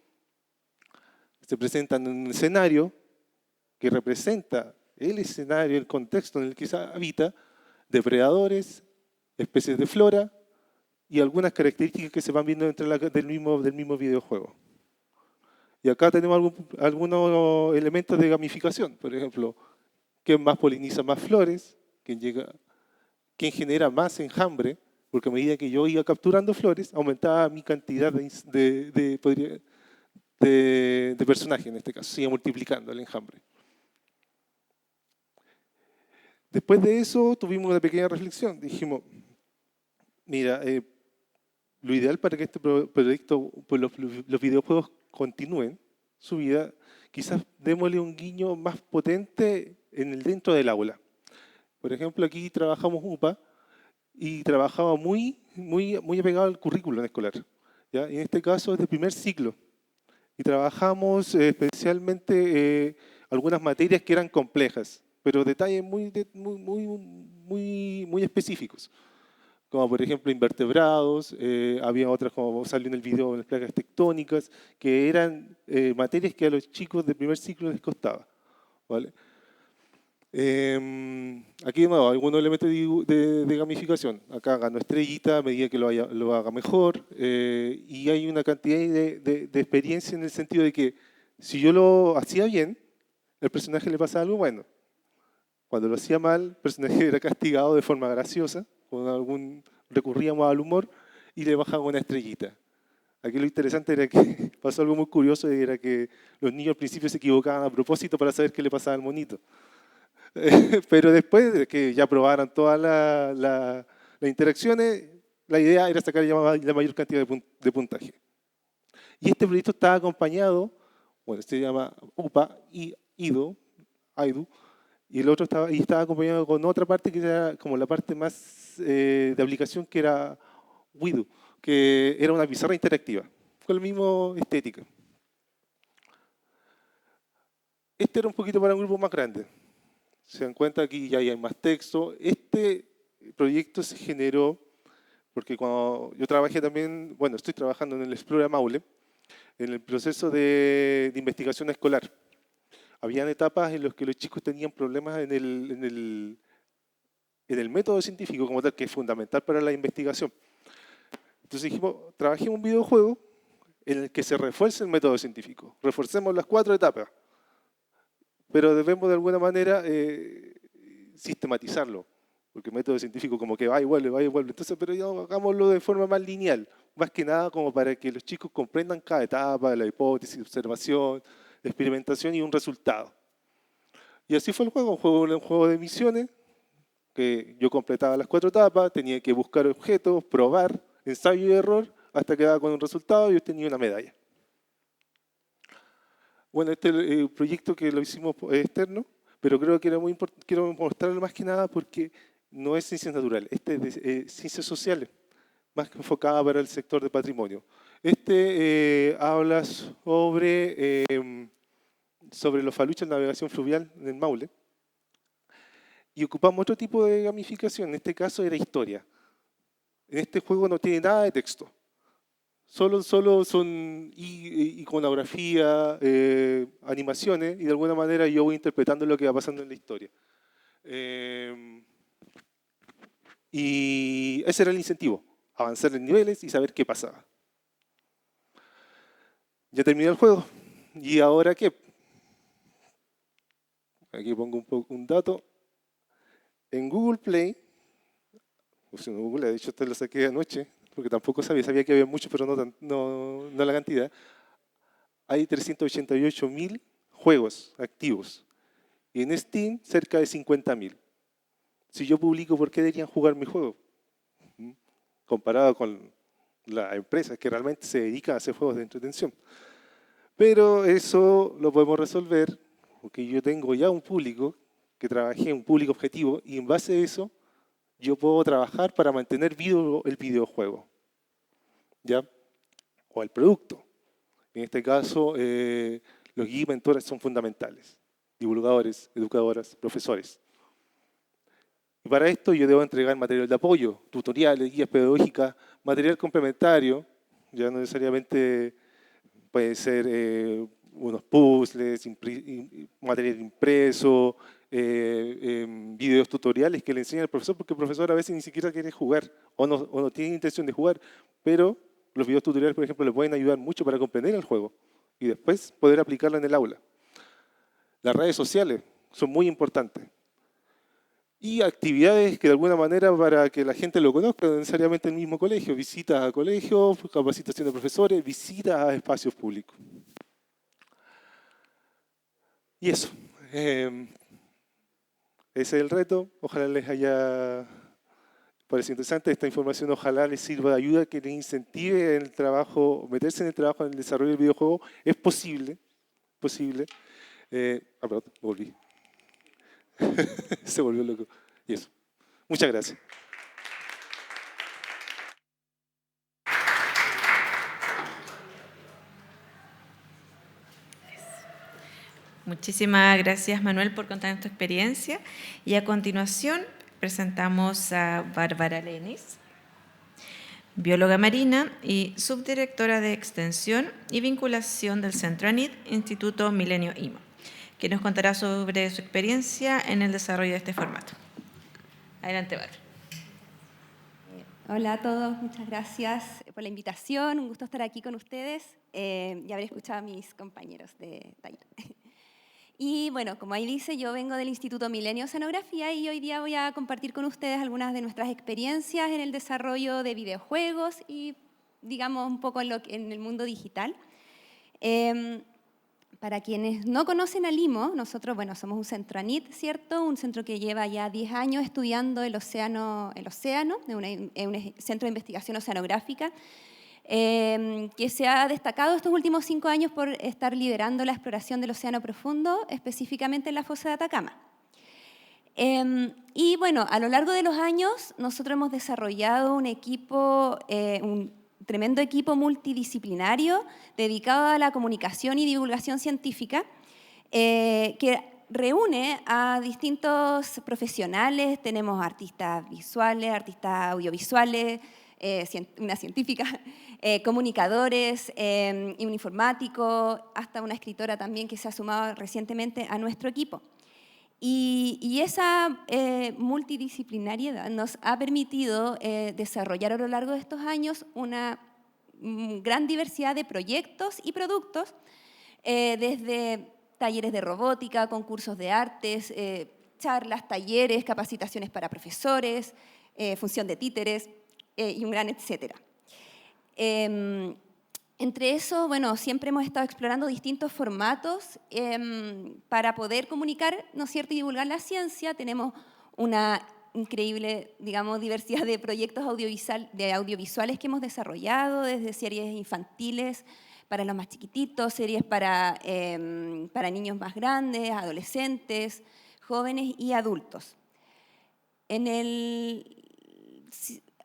Speaker 5: Se presentan en un escenario que representa el escenario, el contexto en el que se habita, depredadores, especies de flora y algunas características que se van viendo dentro del mismo videojuego. Y acá tenemos algunos elementos de gamificación, por ejemplo, quién más poliniza más flores, quién genera más enjambre, porque a medida que yo iba capturando flores, aumentaba mi cantidad de personajes en este caso, se iba multiplicando el enjambre. Después de eso tuvimos una pequeña reflexión, dijimos, mira, lo ideal para que este proyecto, pues los videojuegos continúen su vida, quizás démosle un guiño más potente dentro del aula. Por ejemplo, aquí trabajamos UPA y trabajaba muy apegado al currículum escolar. ¿Ya? Y en este caso es de primer ciclo. Y trabajamos especialmente algunas materias que eran complejas, pero detalles muy específicos. Como por ejemplo invertebrados, había otras como salió en el video, las placas tectónicas, que eran materias que a los chicos de primer ciclo les costaba. ¿Vale? Aquí de nuevo, algunos elementos de gamificación. Acá ganó estrellita a medida que lo haga mejor. Y hay una cantidad de experiencia en el sentido de que si yo lo hacía bien, al personaje le pasaba algo bueno. Cuando lo hacía mal, el personaje era castigado de forma graciosa, recurríamos al humor y le bajaban una estrellita. Aquí lo interesante era que pasó algo muy curioso, y era que los niños al principio se equivocaban a propósito para saber qué le pasaba al monito. Pero después de que ya probaran todas las interacciones, la idea era sacar la mayor cantidad de puntaje. Y este proyecto estaba acompañado, bueno, se llama UPA y IDU, y el otro estaba acompañado con otra parte que era como la parte más de aplicación, que era WIDU, que era una pizarra interactiva, con la misma estética. Este era un poquito para un grupo más grande. Se dan cuenta aquí ya hay más texto. Este proyecto se generó Porque cuando yo trabajé también, bueno, estoy trabajando en el Explora Maule, en el proceso de investigación escolar. Habían etapas en las que los chicos tenían problemas en el método científico como tal, que es fundamental para la investigación. Entonces dijimos, trabajemos un videojuego en el que se refuerce el método científico. Reforcemos las 4 etapas, pero debemos de alguna manera sistematizarlo, porque el método científico como que va y vuelve, va y vuelve. Entonces, pero ya hagámoslo de forma más lineal, más que nada como para que los chicos comprendan cada etapa, la hipótesis, observación, experimentación y un resultado. Y así fue el juego, un juego de misiones, que yo completaba las 4 etapas, tenía que buscar objetos, probar, ensayo y error, hasta que daba con un resultado y obtenía una medalla. Bueno, este es el proyecto que lo hicimos externo, pero creo que era muy importante, quiero mostrarlo más que nada porque no es ciencias naturales, este es de ciencias sociales, más enfocada para el sector de patrimonio. Habla sobre los faluches en navegación fluvial en el Maule, y ocupamos otro tipo de gamificación, en este caso era historia. En este juego no tiene nada de texto, solo son iconografía, animaciones, y de alguna manera yo voy interpretando lo que va pasando en la historia. Y ese era el incentivo, avanzar en niveles y saber qué pasaba. Ya terminé el juego. ¿Y ahora qué? Aquí pongo un dato. En Google Play, en Google, de hecho esto lo saqué anoche, porque tampoco sabía que había mucho, pero no la cantidad. Hay 388.000 juegos activos. Y en Steam, cerca de 50.000. Si yo publico, ¿por qué deberían jugar mi juego? Comparado con la empresa que realmente se dedica a hacer juegos de entretención. Pero eso lo podemos resolver porque yo tengo ya un público, que trabajé en un público objetivo, y en base a eso yo puedo trabajar para mantener vivo el videojuego, ¿ya? O el producto. En este caso, los guías y mentores son fundamentales. Divulgadores, educadoras, profesores. Y para esto yo debo entregar material de apoyo, tutoriales, guías pedagógicas, material complementario, ya no necesariamente puede ser unos puzzles, material impreso, videos tutoriales que le enseña al profesor, porque el profesor a veces ni siquiera quiere jugar o no tiene intención de jugar, pero los videos tutoriales, por ejemplo, le pueden ayudar mucho para comprender el juego y después poder aplicarlo en el aula. Las redes sociales son muy importantes. Y actividades que de alguna manera para que la gente lo conozca, no necesariamente en el mismo colegio, visitas a colegios, capacitación de profesores, visitas a espacios públicos. Y eso. Ese es el reto. Ojalá les haya parecido interesante. Esta información ojalá les sirva de ayuda, que les incentive en el trabajo, meterse en el trabajo, en el desarrollo del videojuego. Es posible. Perdón, volví. Se volvió loco. Y eso. Muchas gracias.
Speaker 1: Muchísimas gracias, Manuel, por contarnos tu experiencia. Y a continuación presentamos a Bárbara Lenis, bióloga marina y subdirectora de Extensión y Vinculación del Centro ANID, Instituto Milenio IMO, que nos contará sobre su experiencia en el desarrollo de este formato. Adelante, Bárbara.
Speaker 6: Hola a todos, muchas gracias por la invitación, un gusto estar aquí con ustedes y haber escuchado a mis compañeros de taller. Y bueno, como ahí dice, yo vengo del Instituto Milenio Oceanografía y hoy día voy a compartir con ustedes algunas de nuestras experiencias en el desarrollo de videojuegos y, digamos, un poco en el mundo digital. Para quienes no conocen al IMO, nosotros, bueno, somos un centro ANID, ¿cierto? Un centro que lleva ya 10 años estudiando el océano, un centro de investigación oceanográfica, que se ha destacado estos últimos 5 años por estar liderando la exploración del océano profundo, específicamente en la fosa de Atacama. Y bueno, a lo largo de los años nosotros hemos desarrollado un equipo, un tremendo equipo multidisciplinario dedicado a la comunicación y divulgación científica, que reúne a distintos profesionales. Tenemos artistas visuales, artistas audiovisuales, una científica, comunicadores, y un informático, hasta una escritora también que se ha sumado recientemente a nuestro equipo. Y esa multidisciplinariedad nos ha permitido desarrollar a lo largo de estos años una gran diversidad de proyectos y productos, desde talleres de robótica, concursos de artes, charlas, talleres, capacitaciones para profesores, función de títeres y un gran etcétera. Entre eso, bueno, siempre hemos estado explorando distintos formatos para poder comunicar, ¿no es cierto?, y divulgar la ciencia. Tenemos una increíble, digamos, diversidad de proyectos audiovisuales que hemos desarrollado, desde series infantiles para los más chiquititos, series para niños más grandes, adolescentes, jóvenes y adultos. En el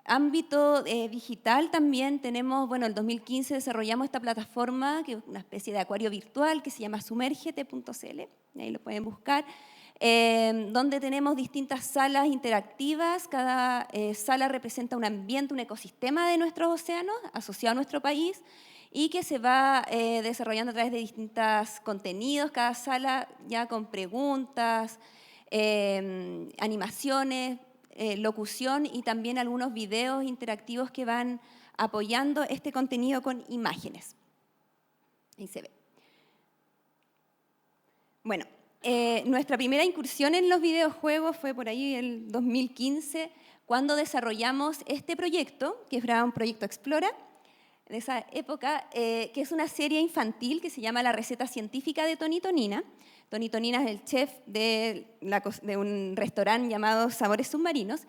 Speaker 6: ámbito digital también tenemos, bueno, el 2015 desarrollamos esta plataforma, que es una especie de acuario virtual que se llama sumergete.cl, ahí lo pueden buscar, donde tenemos distintas salas interactivas. Cada sala representa un ambiente, un ecosistema de nuestros océanos asociado a nuestro país y que se va desarrollando a través de distintos contenidos, cada sala ya con preguntas, animaciones, locución y también algunos videos interactivos que van apoyando este contenido con imágenes. Ahí se ve. Bueno, nuestra primera incursión en los videojuegos fue por ahí el 2015, cuando desarrollamos este proyecto, que era un proyecto Explora, de esa época, que es una serie infantil que se llama La receta científica de Tony Tonina. Tony Tonina es el chef de un restaurante llamado Sabores Submarinos.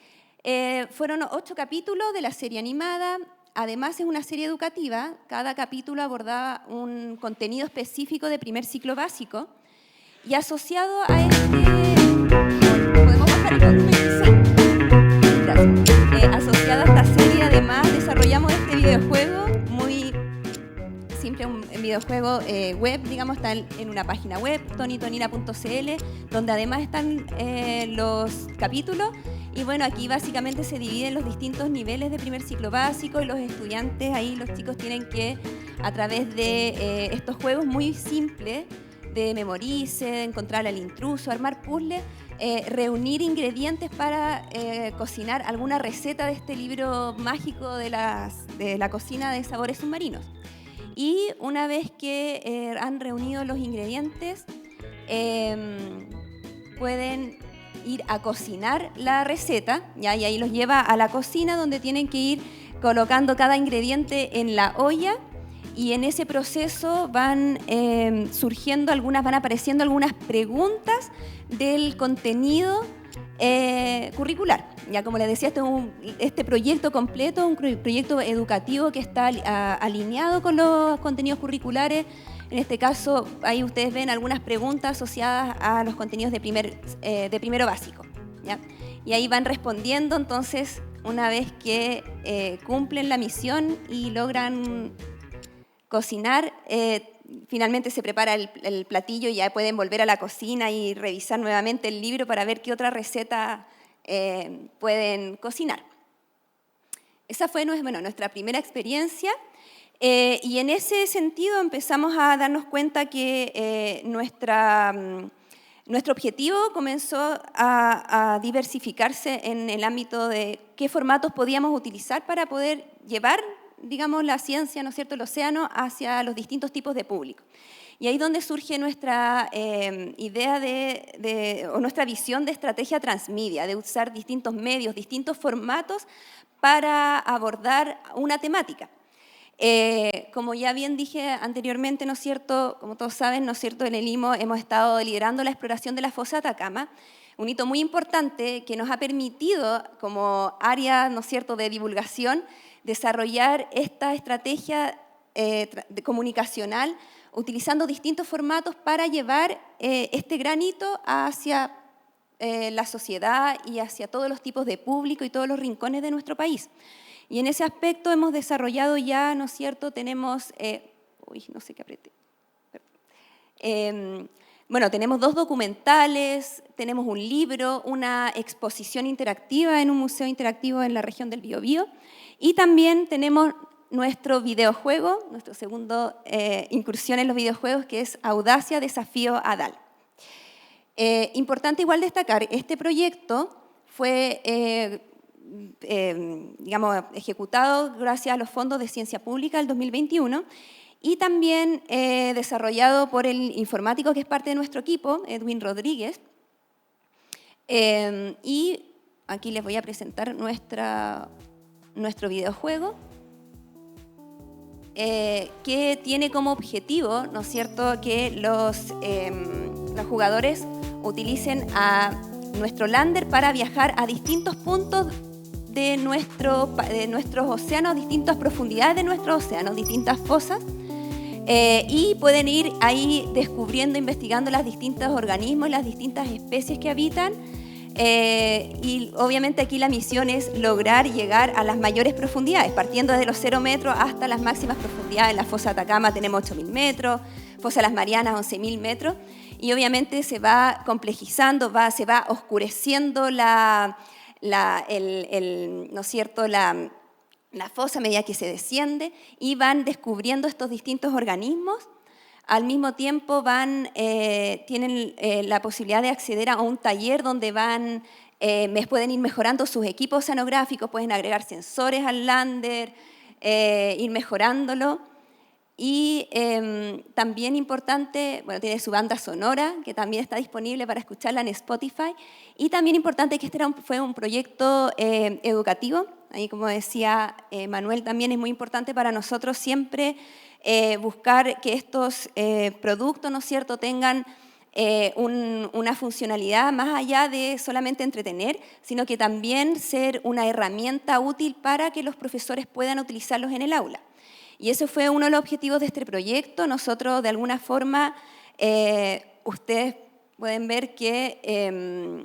Speaker 6: Fueron 8 capítulos de la serie animada. Además, es una serie educativa. Cada capítulo abordaba un contenido específico de primer ciclo básico. Y asociado a ¿podemos bajar el volumen? Gracias. Asociado a esta serie, además, desarrollamos este videojuego muy simple, un videojuego web, digamos, está en una página web, tonytonina.cl, donde además están los capítulos. Y bueno, aquí básicamente se dividen los distintos niveles de primer ciclo básico y los estudiantes, ahí los chicos tienen que, a través de estos juegos muy simples, de memorice, de encontrar al intruso, armar puzzles, reunir ingredientes para cocinar alguna receta de este libro mágico de la cocina de Sabores Submarinos. Y una vez que han reunido los ingredientes, pueden ir a cocinar la receta, ¿ya? Y ahí los lleva a la cocina, donde tienen que ir colocando cada ingrediente en la olla, y en ese proceso van apareciendo algunas preguntas del contenido curricular. Ya, como les decía, este proyecto completo, un proyecto educativo que está alineado con los contenidos curriculares. En este caso, ahí ustedes ven algunas preguntas asociadas a los contenidos de primero básico, ¿ya? Y ahí van respondiendo. Entonces, una vez que cumplen la misión y logran cocinar, finalmente se prepara el platillo y ya pueden volver a la cocina y revisar nuevamente el libro para ver qué otra receta pueden cocinar. Esa fue nuestra primera experiencia, y en ese sentido empezamos a darnos cuenta que nuestro objetivo comenzó a diversificarse en el ámbito de qué formatos podíamos utilizar para poder llevar, digamos, la ciencia, ¿no es cierto?, el océano hacia los distintos tipos de público. Y ahí es donde surge nuestra idea o nuestra visión de estrategia transmedia, de usar distintos medios, distintos formatos para abordar una temática. Como ya bien dije anteriormente, ¿no es cierto?, como todos saben, ¿no es cierto?, en el IMO hemos estado liderando la exploración de la fosa de Atacama, un hito muy importante que nos ha permitido, como área, ¿no es cierto?, de divulgación, desarrollar esta estrategia comunicacional utilizando distintos formatos para llevar este gran hito hacia la sociedad y hacia todos los tipos de público y todos los rincones de nuestro país. Y en ese aspecto hemos desarrollado ya, ¿no es cierto?, tenemos... no sé qué apreté. Bueno, tenemos 2 documentales, tenemos un libro, una exposición interactiva en un museo interactivo en la región del Biobío y también tenemos nuestro videojuego, nuestra segunda incursión en los videojuegos, que es Audacia Desafío Adal. Importante igual destacar, este proyecto fue digamos, ejecutado gracias a los fondos de Ciencia Pública del 2021 y también desarrollado por el informático que es parte de nuestro equipo, Edwin Rodríguez. Y aquí les voy a presentar nuestro videojuego, que tiene como objetivo, ¿no es cierto?, que los jugadores utilicen a nuestro lander para viajar a distintos puntos de nuestros océanos, distintas profundidades de nuestros océanos, distintas fosas, y pueden ir ahí descubriendo, investigando los distintos organismos, las distintas especies que habitan, y obviamente aquí la misión es lograr llegar a las mayores profundidades, partiendo desde los 0 metros hasta las máximas profundidades. En la fosa Atacama tenemos 8.000 metros, fosa Las Marianas 11.000 metros, y obviamente se va complejizando, se va oscureciendo ¿no es cierto?, la fosa a medida que se desciende, y van descubriendo estos distintos organismos. Al mismo tiempo tienen la posibilidad de acceder a un taller donde pueden ir mejorando sus equipos oceanográficos, pueden agregar sensores al lander, ir mejorándolo. Y también importante, bueno, tiene su banda sonora, que también está disponible para escucharla en Spotify. Y también importante que fue un proyecto educativo. Ahí, como decía Manuel, también es muy importante para nosotros siempre buscar que estos productos, ¿no es cierto?, tengan una funcionalidad más allá de solamente entretener, sino que también ser una herramienta útil para que los profesores puedan utilizarlos en el aula. Y ese fue uno de los objetivos de este proyecto. Nosotros, de alguna forma, ustedes pueden ver que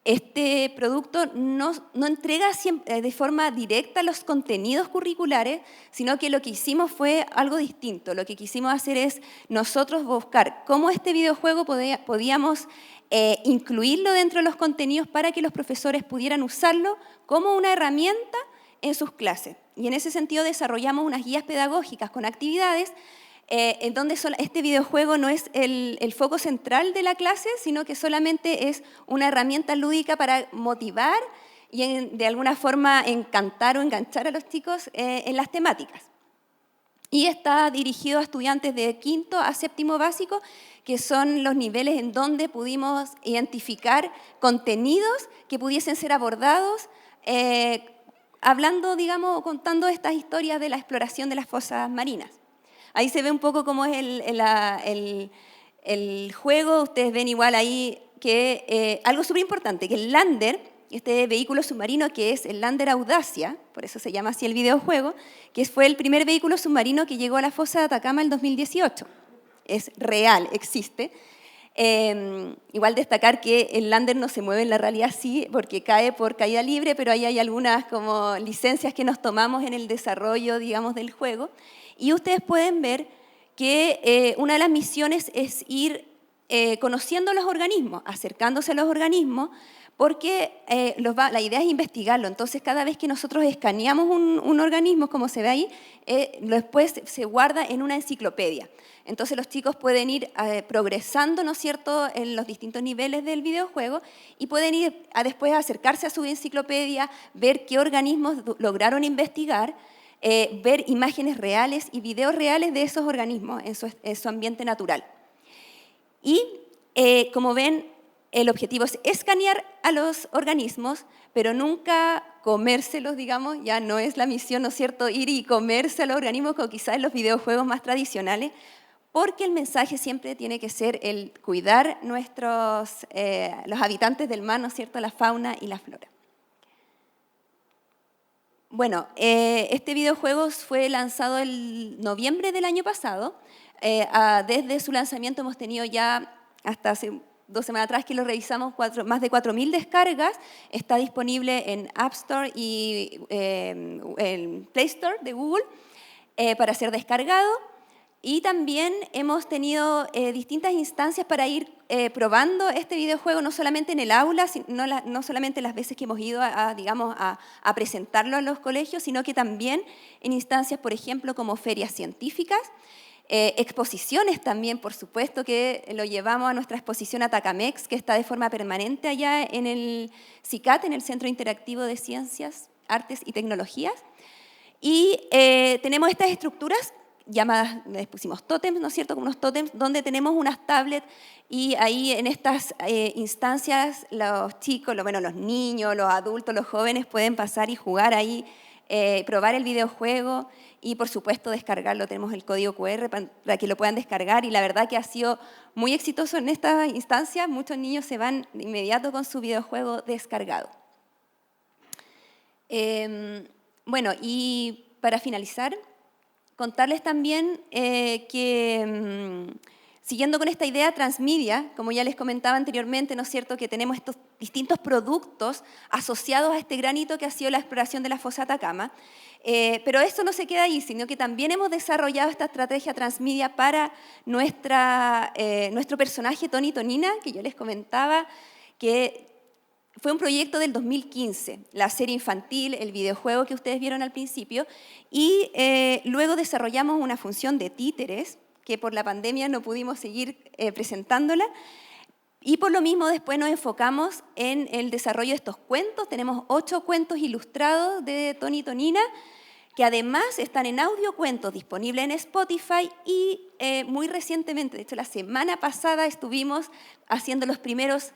Speaker 6: este producto no entrega de forma directa los contenidos curriculares, sino que lo que hicimos fue algo distinto. Lo que quisimos hacer es nosotros buscar cómo este videojuego podíamos incluirlo dentro de los contenidos para que los profesores pudieran usarlo como una herramienta en sus clases. Y en ese sentido desarrollamos unas guías pedagógicas con actividades en donde este videojuego no es el foco central de la clase, sino que solamente es una herramienta lúdica para motivar y de alguna forma encantar o enganchar a los chicos en las temáticas. Y está dirigido a estudiantes de 5º a 7º básico, que son los niveles en donde pudimos identificar contenidos que pudiesen ser abordados hablando, digamos, contando estas historias de la exploración de las fosas marinas. Ahí se ve un poco cómo es el juego. Ustedes ven igual ahí que algo súper importante, que el lander, este vehículo submarino que es el lander Audacia, por eso se llama así el videojuego, que fue el primer vehículo submarino que llegó a la fosa de Atacama en 2018. Es real, existe. Igual destacar que el lander no se mueve en la realidad, sí, porque cae por caída libre, pero ahí hay algunas como licencias que nos tomamos en el desarrollo, digamos, del juego. Y ustedes pueden ver que una de las misiones es ir conociendo los organismos, acercándose a los organismos, porque la idea es investigarlo. Entonces, cada vez que nosotros escaneamos un organismo, como se ve ahí, después se guarda en una enciclopedia. Entonces, los chicos pueden ir progresando, ¿no es cierto?, en los distintos niveles del videojuego y pueden ir después acercarse a su enciclopedia, ver qué organismos lograron investigar, ver imágenes reales y videos reales de esos organismos en su ambiente natural. Y, como ven, el objetivo es escanear a los organismos, pero nunca comérselos, digamos. Ya no es la misión, ¿no es cierto?, ir y comerse a los organismos como quizás en los videojuegos más tradicionales, porque el mensaje siempre tiene que ser el cuidar los habitantes del mar, ¿no es cierto?, la fauna y la flora. Bueno, este videojuego fue lanzado en noviembre del año pasado. Desde su lanzamiento hemos tenido ya, hasta hace 2 semanas atrás que lo revisamos, más de 4.000 descargas. Está disponible en App Store y en Play Store de Google para ser descargado. Y también hemos tenido distintas instancias para ir probando este videojuego, no solamente en el aula, no solamente las veces que hemos ido digamos, a presentarlo en los colegios, sino que también en instancias, por ejemplo, como ferias científicas, exposiciones también, por supuesto, que lo llevamos a nuestra exposición Atacamex, que está de forma permanente allá en el CICAT, en el Centro Interactivo de Ciencias, Artes y Tecnologías. Y tenemos estas estructuras llamadas, les pusimos tótems, ¿no es cierto?, como unos tótems, donde tenemos unas tablets y ahí en estas instancias los chicos, bueno, los niños, los adultos, los jóvenes pueden pasar y jugar ahí, probar el videojuego y por supuesto descargarlo. Tenemos el código QR para que lo puedan descargar y la verdad que ha sido muy exitoso en estas instancias. Muchos niños se van de inmediato con su videojuego descargado. Bueno, y para finalizar, contarles también que, siguiendo con esta idea transmedia, como ya les comentaba anteriormente, ¿no es cierto?, que tenemos estos distintos productos asociados a este gran hito que ha sido la exploración de la fosa Atacama, pero esto no se queda ahí, sino que también hemos desarrollado esta estrategia transmedia para nuestro personaje Tony Tonina, que yo les comentaba, que fue un proyecto del 2015, la serie infantil, el videojuego que ustedes vieron al principio, y luego desarrollamos una función de títeres, que por la pandemia no pudimos seguir presentándola, y por lo mismo después nos enfocamos en el desarrollo de estos cuentos. Tenemos 8 cuentos ilustrados de Tony Tonina, que además están en audiocuentos disponibles en Spotify y muy recientemente, de hecho la semana pasada estuvimos haciendo los primeros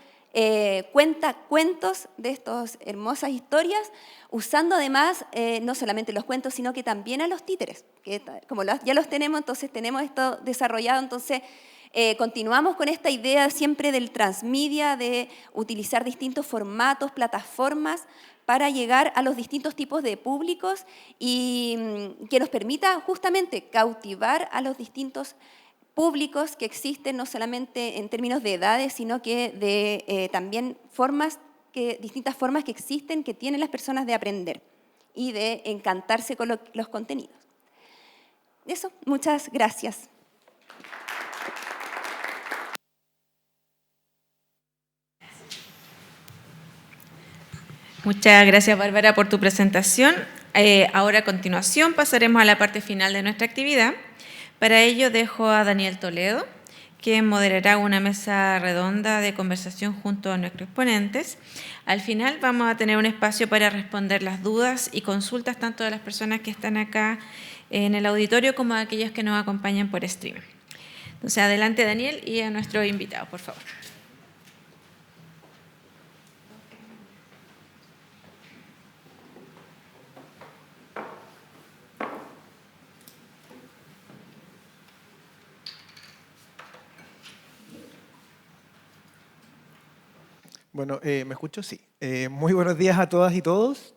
Speaker 6: cuentos de estas hermosas historias, usando además no solamente los cuentos, sino que también a los títeres, que como ya los tenemos, entonces tenemos esto desarrollado, entonces continuamos con esta idea siempre del transmedia, de utilizar distintos formatos, plataformas, para llegar a los distintos tipos de públicos y que nos permita justamente cautivar a los distintos públicos que existen, no solamente en términos de edades, sino que de también distintas formas que existen, que tienen las personas de aprender y de encantarse con los contenidos. Eso, muchas gracias.
Speaker 1: Muchas gracias, Bárbara, por tu presentación. Ahora, a continuación, pasaremos a la parte final de nuestra actividad. Para ello, dejo a Daniel Toledo, quien moderará una mesa redonda de conversación junto a nuestros ponentes. Al final, vamos a tener un espacio para responder las dudas y consultas tanto de las personas que están acá en el auditorio como de aquellas que nos acompañan por streaming. Entonces, adelante, Daniel, y a nuestro invitado, por favor.
Speaker 7: Bueno, ¿me escucho? Sí. Muy buenos días a todas y todos.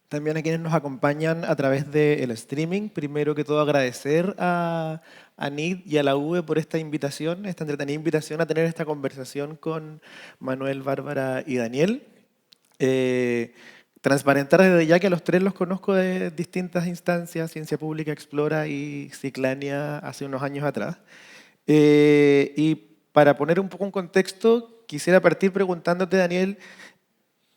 Speaker 7: También a quienes nos acompañan a través del streaming. Primero que todo agradecer a NID y a la UV por esta invitación, esta entretenida invitación a tener esta conversación con Manuel, Bárbara y Daniel. Transparentar desde ya que a los tres los conozco de distintas instancias, Ciencia Pública, Explora y Ciclania hace unos años atrás. Y para poner un poco en contexto, quisiera partir preguntándote, Daniel,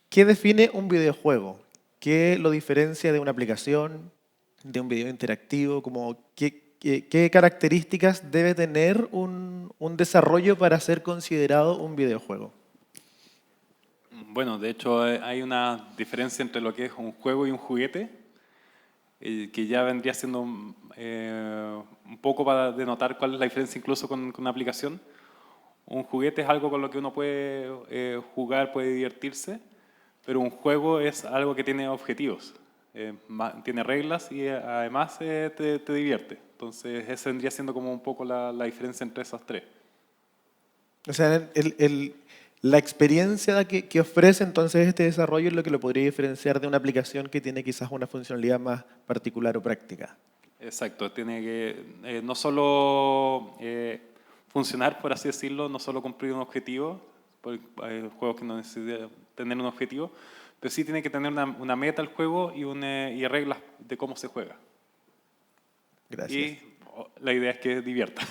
Speaker 7: ¿qué define un videojuego? ¿Qué lo diferencia de una aplicación, de un video interactivo? ¿Qué características debe tener un desarrollo para ser considerado un videojuego?
Speaker 4: Bueno, de hecho hay una diferencia entre lo que es un juego y un juguete, que ya vendría siendo un poco para denotar cuál es la diferencia incluso con una aplicación. Un juguete es algo con lo que uno puede jugar, puede divertirse, pero un juego es algo que tiene objetivos, tiene reglas y además te divierte. Entonces, esa vendría siendo como un poco la diferencia entre esas tres.
Speaker 7: O sea, la experiencia que ofrece entonces este desarrollo es lo que lo podría diferenciar de una aplicación que tiene quizás una funcionalidad más particular o práctica.
Speaker 4: Exacto, tiene que no solo funcionar, por así decirlo, no solo cumplir un objetivo, porque hay juegos que no necesitan tener un objetivo, pero sí tiene que tener una meta el juego y reglas de cómo se juega.
Speaker 7: Gracias.
Speaker 4: Y la idea es que divierta.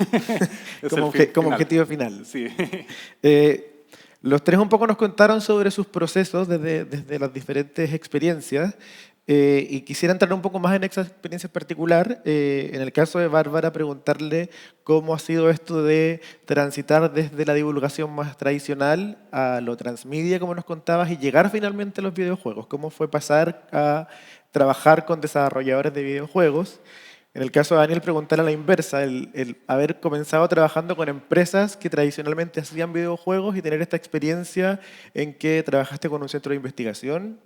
Speaker 4: Es
Speaker 7: como,
Speaker 4: el fin
Speaker 7: como
Speaker 4: final.
Speaker 7: objetivo final.
Speaker 4: Sí.
Speaker 7: Los tres un poco nos contaron sobre sus procesos desde las diferentes experiencias y quisiera entrar un poco más en esa experiencia en particular. En el caso de Bárbara, preguntarle cómo ha sido esto de transitar desde la divulgación más tradicional a lo transmedia, como nos contabas, y llegar finalmente a los videojuegos. ¿Cómo fue pasar a trabajar con desarrolladores de videojuegos? En el caso de Daniel, preguntar a la inversa, el haber comenzado trabajando con empresas que tradicionalmente hacían videojuegos y tener esta experiencia en que trabajaste con un centro de investigación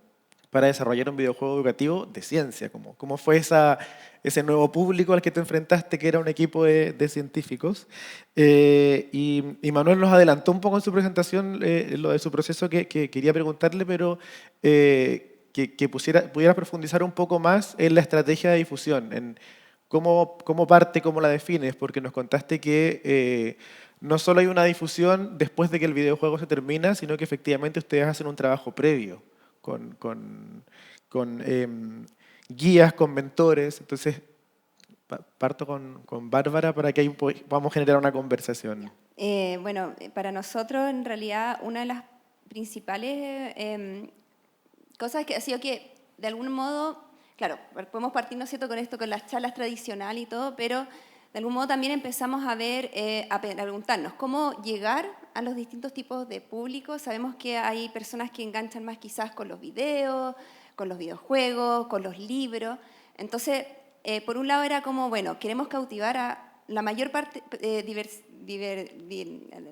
Speaker 7: para desarrollar un videojuego educativo de ciencia. ¿Cómo fue ese nuevo público al que te enfrentaste, que era un equipo de científicos? Y Manuel nos adelantó un poco en su presentación lo de su proceso que quería preguntarle, pero que pudiera profundizar un poco más en la estrategia de difusión, en cómo parte, cómo la defines, porque nos contaste que no solo hay una difusión después de que el videojuego se termina, sino que efectivamente ustedes hacen un trabajo previo con guías, con mentores. Entonces, parto con Bárbara para que ahí podamos generar una conversación.
Speaker 6: Bueno, para nosotros en realidad una de las principales cosas que ha sido que de algún modo, claro, podemos partir, ¿no es cierto?, con esto, con las charlas tradicionales y todo, pero de algún modo también empezamos a ver, a preguntarnos cómo llegar a los distintos tipos de públicos. Sabemos que hay personas que enganchan más quizás con los videos, con los videojuegos, con los libros. Entonces, por un lado era como, bueno, queremos cautivar a la mayor parte,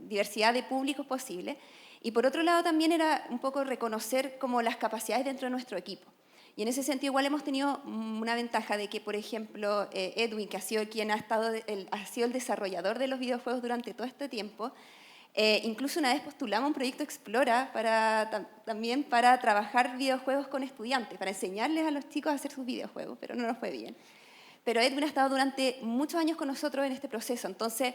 Speaker 6: diversidad de públicos posible. Y por otro lado también era un poco reconocer como las capacidades dentro de nuestro equipo. Y en ese sentido igual hemos tenido una ventaja de que, por ejemplo, Edwin, que ha sido quien ha sido el desarrollador de los videojuegos durante todo este tiempo, incluso una vez postulamos un proyecto Explora también para trabajar videojuegos con estudiantes, para enseñarles a los chicos a hacer sus videojuegos, pero no nos fue bien. Pero Edwin ha estado durante muchos años con nosotros en este proceso, entonces,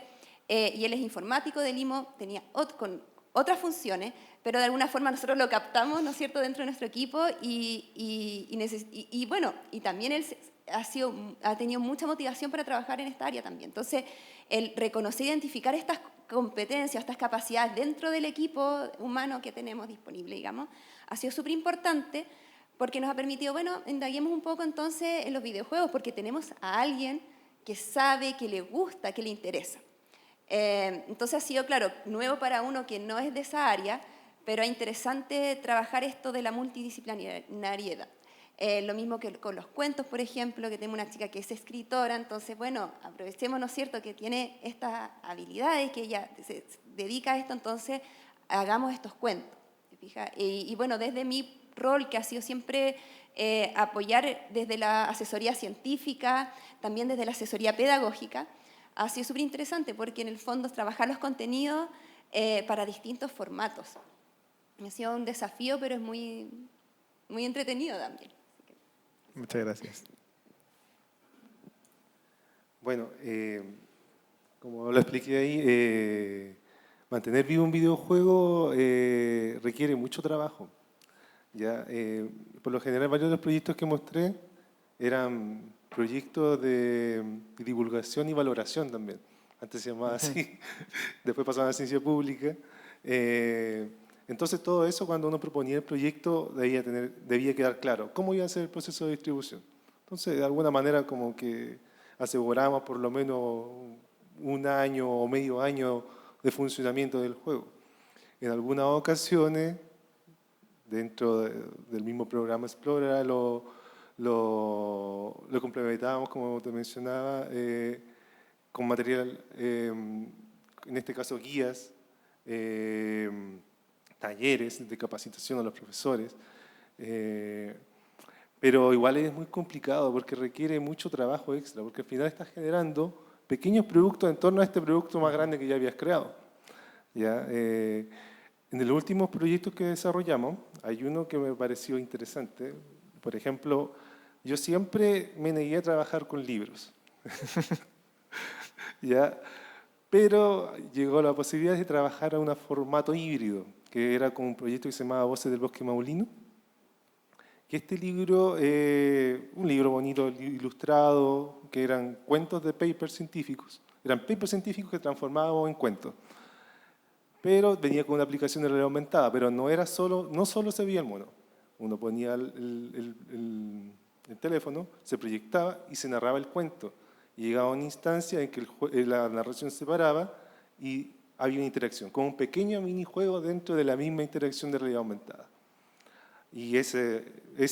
Speaker 6: y él es informático del IMO, tenía con otras funciones, pero de alguna forma nosotros lo captamos, ¿no es cierto?, dentro de nuestro equipo y bueno, y también él ha tenido mucha motivación para trabajar en esta área también. Entonces, el reconocer e identificar estas competencias, estas capacidades dentro del equipo humano que tenemos disponible, digamos, ha sido súper importante porque nos ha permitido, bueno, indaguemos un poco entonces en los videojuegos, porque tenemos a alguien que sabe, que le gusta, que le interesa. Entonces ha sido, claro, nuevo para uno que no es de esa área, pero es interesante trabajar esto de la multidisciplinariedad. Lo mismo que con los cuentos, por ejemplo, que tengo una chica que es escritora, entonces, bueno, aprovechemos, ¿no es cierto?, que tiene estas habilidades, que ella se dedica a esto, entonces hagamos estos cuentos. ¿Te fijas? Y bueno, desde mi rol, que ha sido siempre apoyar desde la asesoría científica, también desde la asesoría pedagógica, ha sido súper interesante porque en el fondo es trabajar los contenidos para distintos formatos. Ha sido un desafío, pero es muy, muy entretenido también.
Speaker 7: Muchas gracias.
Speaker 5: Bueno, como lo expliqué ahí, mantener vivo un videojuego requiere mucho trabajo. ¿Ya? Por lo general, varios de los proyectos que mostré eran proyectos de divulgación y valoración también. Antes se llamaba así, después pasaban a ciencia pública. Entonces todo eso, cuando uno proponía el proyecto, debía quedar claro cómo iba a ser el proceso de distribución. Entonces, de alguna manera, como que aseguramos por lo menos un año o medio año de funcionamiento del juego. En algunas ocasiones, dentro del mismo programa Explora, lo complementábamos, como te mencionaba, con material, en este caso guías, talleres de capacitación a los profesores, pero igual es muy complicado porque requiere mucho trabajo extra, porque al final estás generando pequeños productos en torno a este producto más grande que ya habías creado. ¿Ya? En los últimos proyectos que desarrollamos, hay uno que me pareció interesante. Por ejemplo, yo siempre me negué a trabajar con libros. ¿Ya? Pero llegó la posibilidad de trabajar a un formato híbrido, que era con un proyecto que se llamaba Voces del Bosque Maulino, que este libro, un libro bonito, ilustrado, que eran cuentos de papers científicos. Eran papers científicos que transformábamos en cuentos. Pero venía con una aplicación de realidad aumentada, pero no solo se veía el mono. Uno ponía el teléfono, se proyectaba y se narraba el cuento. Y llegaba a una instancia en que la narración se paraba y había una interacción, como un pequeño minijuego dentro de la misma interacción de realidad aumentada. Y ese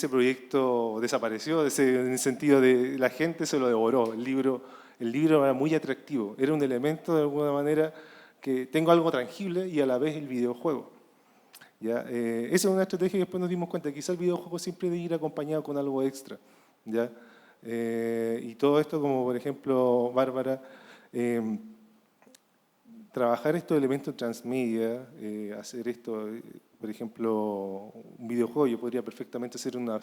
Speaker 5: proyecto desapareció, en el sentido de la gente se lo devoró. El libro era muy atractivo, era un elemento de alguna manera que tengo algo tangible y a la vez el videojuego. ¿Ya? Esa es una estrategia que después nos dimos cuenta, quizá el videojuego siempre debe ir acompañado con algo extra. ¿Ya? Y todo esto, como por ejemplo Bárbara, trabajar estos elementos transmedia, hacer esto, por ejemplo, un videojuego, yo podría perfectamente hacer una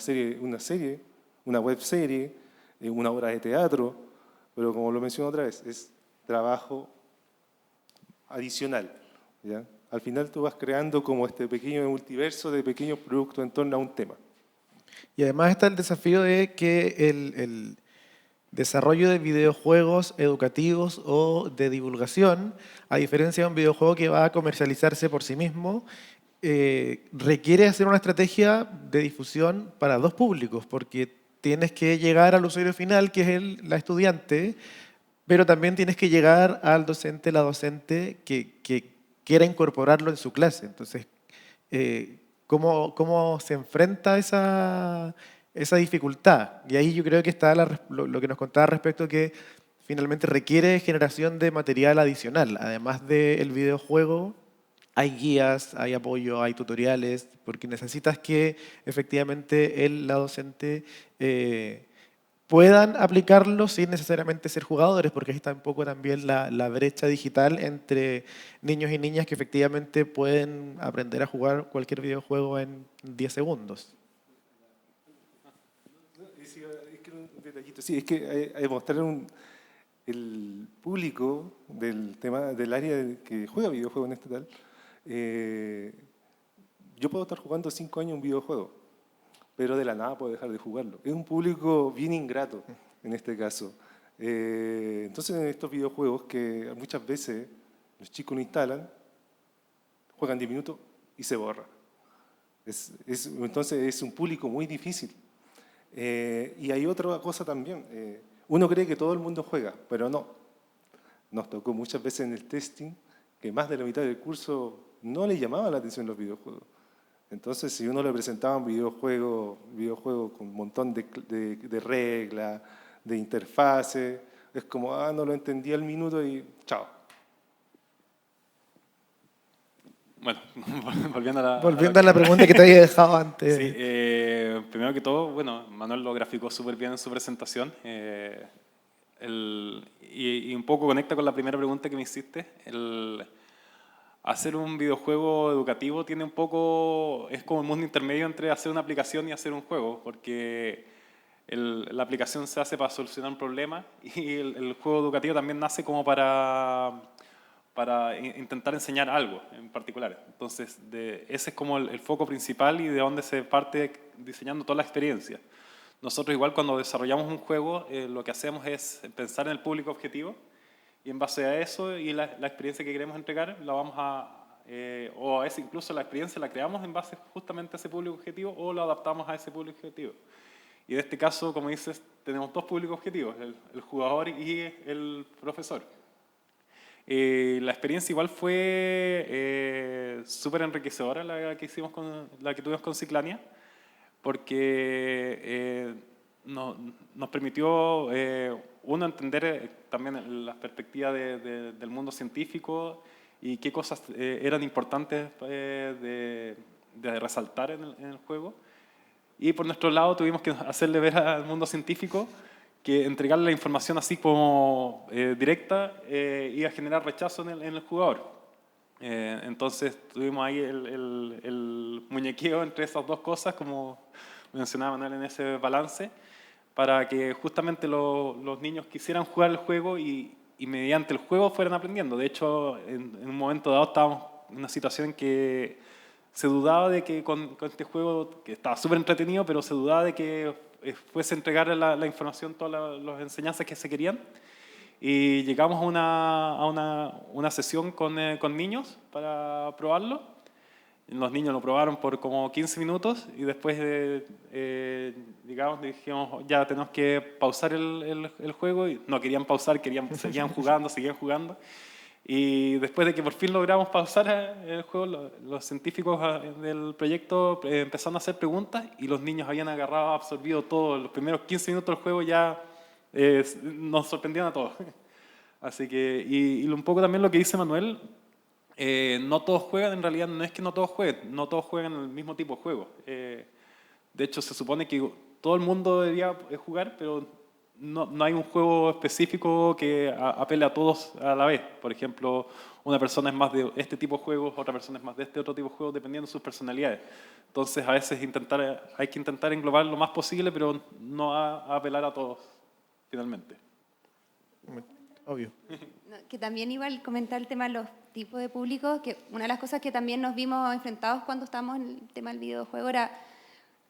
Speaker 5: web serie, una obra de teatro, pero como lo menciono otra vez, es trabajo adicional. ¿Ya? Al final tú vas creando como este pequeño multiverso de pequeños productos en torno a un tema.
Speaker 7: Y además está el desafío de que el desarrollo de videojuegos educativos o de divulgación, a diferencia de un videojuego que va a comercializarse por sí mismo, requiere hacer una estrategia de difusión para dos públicos, porque tienes que llegar al usuario final, que es la estudiante, pero también tienes que llegar al docente, la docente que quiera incorporarlo en su clase. Entonces, ¿cómo se enfrenta esa dificultad? Y ahí yo creo que está lo que nos contaba respecto que finalmente requiere generación de material adicional. Además del videojuego, hay guías, hay apoyo, hay tutoriales, porque necesitas que efectivamente la docente puedan aplicarlo sin necesariamente ser jugadores, porque ahí está un poco también la brecha digital entre niños y niñas que efectivamente pueden aprender a jugar cualquier videojuego en 10 segundos.
Speaker 5: Sí, es que hay que mostrar el público del área que juega videojuegos en este tal. Yo puedo estar jugando 5 años un videojuego, pero de la nada puedo dejar de jugarlo. Es un público bien ingrato en este caso. Entonces en estos videojuegos que muchas veces los chicos lo instalan, juegan 10 minutos y se borra. Entonces es un público muy difícil. Y hay otra cosa también. Uno cree que todo el mundo juega, pero no. Nos tocó muchas veces en el testing que más de la mitad del curso no le llamaba la atención los videojuegos. Entonces, si uno le presentaba un videojuego con un montón de reglas, de interfaces, es como, no lo entendí al minuto y chao.
Speaker 4: Bueno, volviendo a
Speaker 7: la pregunta que te había dejado antes.
Speaker 4: Sí, primero que todo, bueno, Manuel lo graficó súper bien en su presentación. Y un poco conecta con la primera pregunta que me hiciste. Hacer un videojuego educativo tiene un poco, es como el mundo intermedio entre hacer una aplicación y hacer un juego, porque la aplicación se hace para solucionar un problema y el juego educativo también nace como para intentar enseñar algo en particular. Entonces, ese es como el foco principal y de donde se parte diseñando toda la experiencia. Nosotros igual cuando desarrollamos un juego, lo que hacemos es pensar en el público objetivo y en base a eso y la experiencia que queremos entregar, la vamos o es incluso la experiencia la creamos en base justamente a ese público objetivo o lo adaptamos a ese público objetivo. Y en este caso, como dices, tenemos dos públicos objetivos, el jugador y el profesor. La experiencia igual fue súper enriquecedora la que tuvimos con Ciclania, porque nos permitió, uno, entender también la perspectiva del mundo científico y qué cosas eran importantes de resaltar en el juego. Y por nuestro lado tuvimos que hacerle ver al mundo científico que entregarle la información así como directa iba a generar rechazo en el jugador. Entonces tuvimos ahí el muñequeo entre esas dos cosas, como mencionaba Manuel, en ese balance, para que justamente los niños quisieran jugar el juego y mediante el juego fueran aprendiendo. De hecho, en un momento dado estábamos en una situación en que se dudaba de que con este juego, que estaba súper entretenido, pero se dudaba de que fuese a entregar la información, todas las enseñanzas que se querían. Y llegamos a una sesión con niños para probarlo. Los niños lo probaron por como 15 minutos y después dijimos, ya tenemos que pausar el juego. Y no querían pausar, seguían jugando. Y después de que por fin logramos pausar el juego, los científicos del proyecto empezaron a hacer preguntas y los niños habían agarrado, absorbido todo. Los primeros 15 minutos del juego ya nos sorprendieron a todos. Así que, y un poco también lo que dice Manuel, no todos juegan, en realidad no es que no todos juegan el mismo tipo de juego. De hecho, se supone que todo el mundo debería jugar, pero no hay un juego específico que apele a todos a la vez. Por ejemplo, una persona es más de este tipo de juegos, otra persona es más de este otro tipo de juegos, dependiendo de sus personalidades. Entonces, a veces hay que intentar englobar lo más posible, pero no apelar a todos, finalmente.
Speaker 7: Obvio.
Speaker 6: No, que también igual comentar el tema de los tipos de públicos, que una de las cosas que también nos vimos enfrentados cuando estábamos en el tema del videojuego era,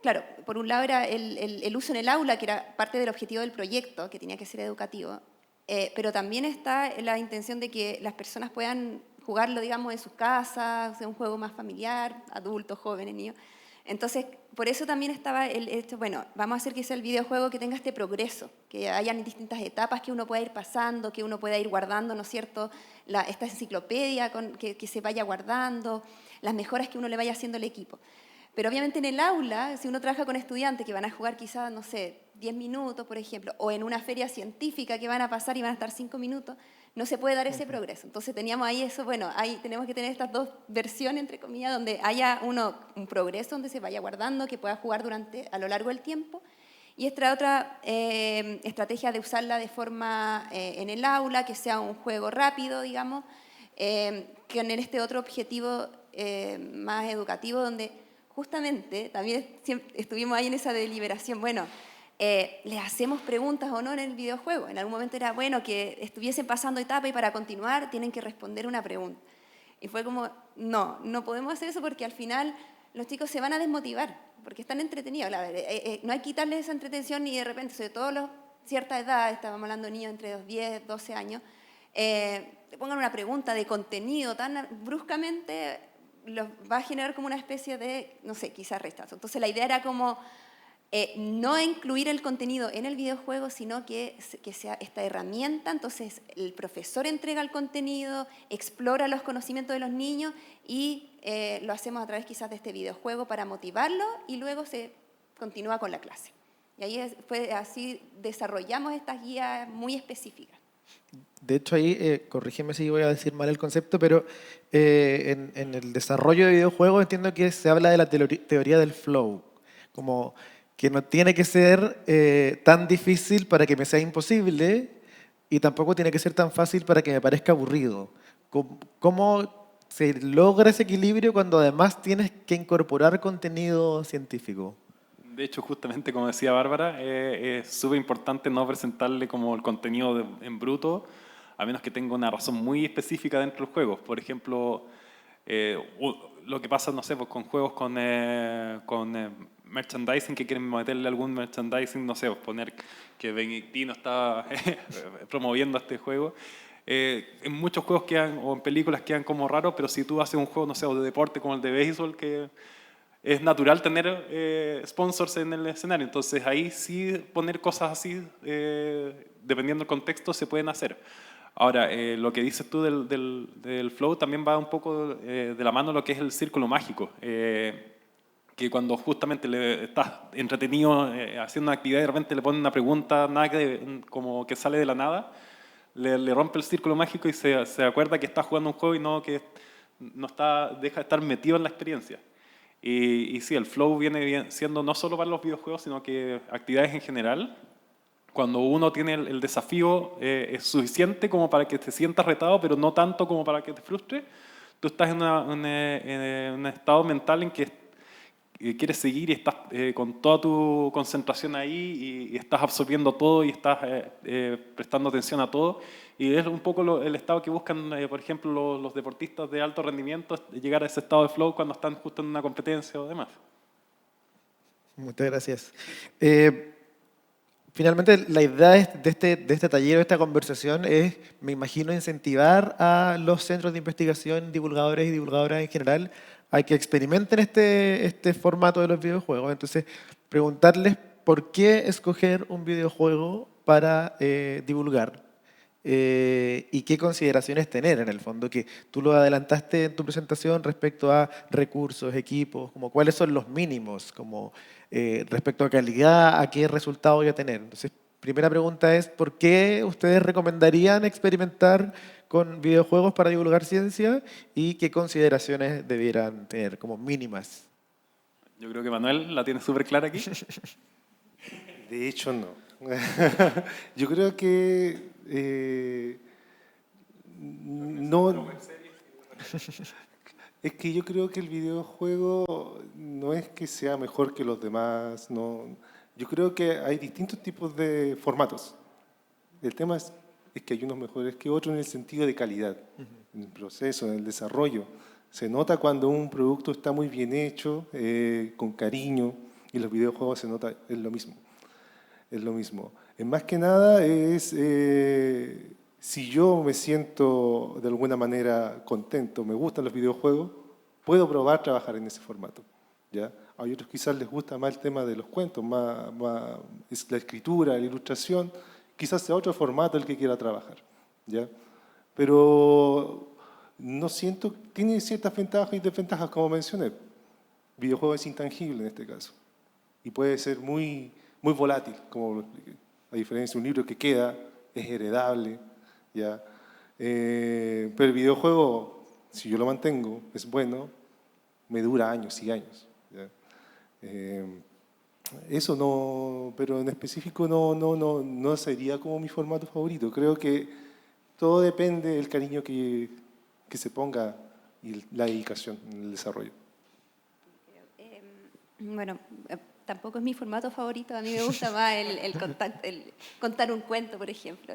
Speaker 6: claro, por un lado era el uso en el aula, que era parte del objetivo del proyecto, que tenía que ser educativo, pero también está la intención de que las personas puedan jugarlo, digamos, en sus casas, sea un juego más familiar, adultos, jóvenes, niños. Entonces, por eso también estaba bueno, vamos a hacer que sea el videojuego que tenga este progreso, que hayan distintas etapas que uno pueda ir pasando, que uno pueda ir guardando, ¿no es cierto?, esta enciclopedia que se vaya guardando, las mejoras que uno le vaya haciendo al equipo. Pero obviamente en el aula, si uno trabaja con estudiantes que van a jugar quizás, no sé, 10 minutos, por ejemplo, o en una feria científica que van a pasar y van a estar 5 minutos, no se puede dar ese progreso. Entonces teníamos ahí eso, bueno, ahí tenemos que tener estas dos versiones, entre comillas, donde haya un progreso, donde se vaya guardando, que pueda jugar a lo largo del tiempo. Y esta otra estrategia de usarla de forma en el aula, que sea un juego rápido, digamos, con este otro objetivo más educativo, donde justamente también estuvimos ahí en esa deliberación, bueno, ¿les hacemos preguntas o no en el videojuego? En algún momento era, bueno, que estuviesen pasando etapa y para continuar tienen que responder una pregunta. Y fue como, no podemos hacer eso porque al final los chicos se van a desmotivar, porque están entretenidos. No hay que quitarles esa entretención y de repente, sobre todo cierta edad, estábamos hablando de niños entre los 10, 12 años, te pongan una pregunta de contenido tan bruscamente, los va a generar como una especie de, no sé, quizás rechazo. Entonces la idea era como no incluir el contenido en el videojuego, sino que sea esta herramienta. Entonces el profesor entrega el contenido, explora los conocimientos de los niños y lo hacemos a través quizás de este videojuego para motivarlo y luego se continúa con la clase. Y ahí así desarrollamos estas guías muy específicas.
Speaker 7: De hecho, ahí, corrígeme si voy a decir mal el concepto, pero en el desarrollo de videojuegos entiendo que se habla de la teoría del flow, como que no tiene que ser tan difícil para que me sea imposible y tampoco tiene que ser tan fácil para que me parezca aburrido. ¿Cómo se logra ese equilibrio cuando además tienes que incorporar contenido científico?
Speaker 4: De hecho, justamente como decía Bárbara, es súper importante no presentarle como el contenido en bruto, a menos que tenga una razón muy específica dentro del juego. Por ejemplo, lo que pasa, no sé, pues con juegos con merchandising, que quieren meterle algún merchandising, no sé, pues poner que Benedictino está promoviendo este juego. En muchos juegos o en películas quedan como raros, pero si tú haces un juego, no sé, de deporte como el de béisbol, que es natural tener sponsors en el escenario. Entonces ahí sí poner cosas así, dependiendo del contexto, se pueden hacer. Ahora, lo que dices tú del flow también va un poco de la mano lo que es el círculo mágico. Que cuando justamente estás entretenido haciendo una actividad y de repente le ponen una pregunta como que sale de la nada, le rompe el círculo mágico y se acuerda que está jugando un juego y no que deja de estar metido en la experiencia. Y sí, el flow viene siendo no solo para los videojuegos, sino que actividades en general. Cuando uno tiene el desafío es suficiente como para que te sientas retado, pero no tanto como para que te frustre. Tú estás en un estado mental en que quieres seguir y estás con toda tu concentración ahí y estás absorbiendo todo y estás prestando atención a todo. Y es un poco el estado que buscan, por ejemplo, los deportistas de alto rendimiento, llegar a ese estado de flow cuando están justo en una competencia o demás.
Speaker 7: Muchas gracias. Finalmente, la idea de este taller, de esta conversación, es, me imagino, incentivar a los centros de investigación, divulgadores y divulgadoras en general, a que experimenten este formato de los videojuegos. Entonces, preguntarles por qué escoger un videojuego para divulgar. Y qué consideraciones tener en el fondo, que tú lo adelantaste en tu presentación respecto a recursos, equipos, como cuáles son los mínimos, como respecto a calidad, a qué resultado voy a tener. Entonces, primera pregunta es, ¿por qué ustedes recomendarían experimentar con videojuegos para divulgar ciencia y qué consideraciones debieran tener como mínimas?
Speaker 4: Yo creo que Manuel la tiene súper clara aquí.
Speaker 5: De hecho, no. Yo creo que no. Es que yo creo que el videojuego no es que sea mejor que los demás. No. Yo creo que hay distintos tipos de formatos. El tema es que hay unos mejores que otros en el sentido de calidad, en el proceso, en el desarrollo. Se nota cuando un producto está muy bien hecho, con cariño, y los videojuegos se nota, es lo mismo. Es lo mismo. Más que nada es si yo me siento de alguna manera contento, me gustan los videojuegos, puedo probar trabajar en ese formato. ¿Ya? A otros quizás les gusta más el tema de los cuentos, más es la escritura, la ilustración, quizás sea otro formato el que quiera trabajar. ¿Ya? Pero no siento, tiene ciertas ventajas y desventajas, como mencioné. Videojuego es intangible en este caso y puede ser muy volátil, como lo expliqué. A diferencia de un libro que queda, es heredable, ¿ya? Pero el videojuego, si yo lo mantengo, es bueno, me dura años y años, ¿ya? Eso no, pero en específico no sería como mi formato favorito. Creo que todo depende del cariño que se ponga y la dedicación en el desarrollo.
Speaker 6: Bueno, tampoco es mi formato favorito. A mí me gusta más el contar un cuento, por ejemplo.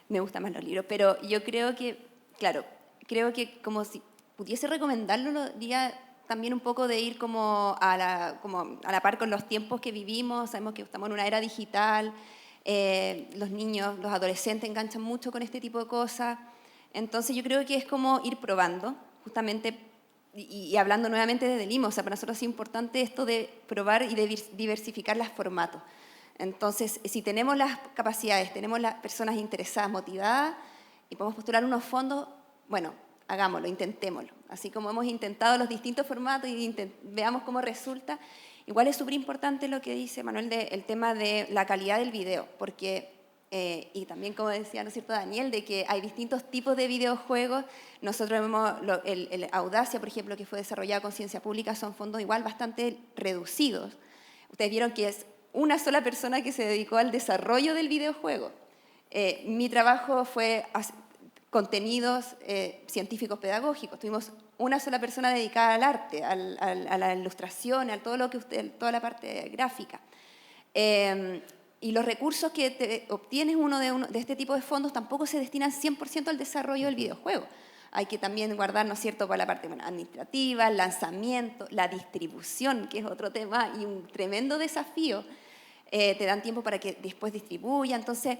Speaker 6: Me gustan más los libros. Pero yo creo que, claro, creo que como si pudiese recomendarlo, lo diría también un poco de ir como a la par con los tiempos que vivimos. Sabemos que estamos en una era digital. Los niños, los adolescentes enganchan mucho con este tipo de cosas. Entonces yo creo que es como ir probando, justamente. Y hablando nuevamente desde Lima, o sea, para nosotros es importante esto de probar y de diversificar los formatos. Entonces, si tenemos las capacidades, tenemos las personas interesadas, motivadas, y podemos postular unos fondos, bueno, hagámoslo, intentémoslo. Así como hemos intentado los distintos formatos y veamos cómo resulta. Igual es súper importante lo que dice Manuel del tema de la calidad del video, porque... y también, como decía, ¿no es cierto, Daniel?, de que hay distintos tipos de videojuegos. Nosotros vemos el Audacia, por ejemplo, que fue desarrollado con Ciencia Pública, son fondos igual bastante reducidos. Ustedes vieron que es una sola persona que se dedicó al desarrollo del videojuego. Mi trabajo fue contenidos científicos pedagógicos. Tuvimos una sola persona dedicada al arte, a la ilustración, a todo lo que toda la parte gráfica. Y los recursos que obtienes de este tipo de fondos tampoco se destinan 100% al desarrollo del videojuego. Hay que también guardar, ¿no es cierto?, para la parte administrativa, el lanzamiento, la distribución, que es otro tema y un tremendo desafío. Te dan tiempo para que después distribuya. Entonces,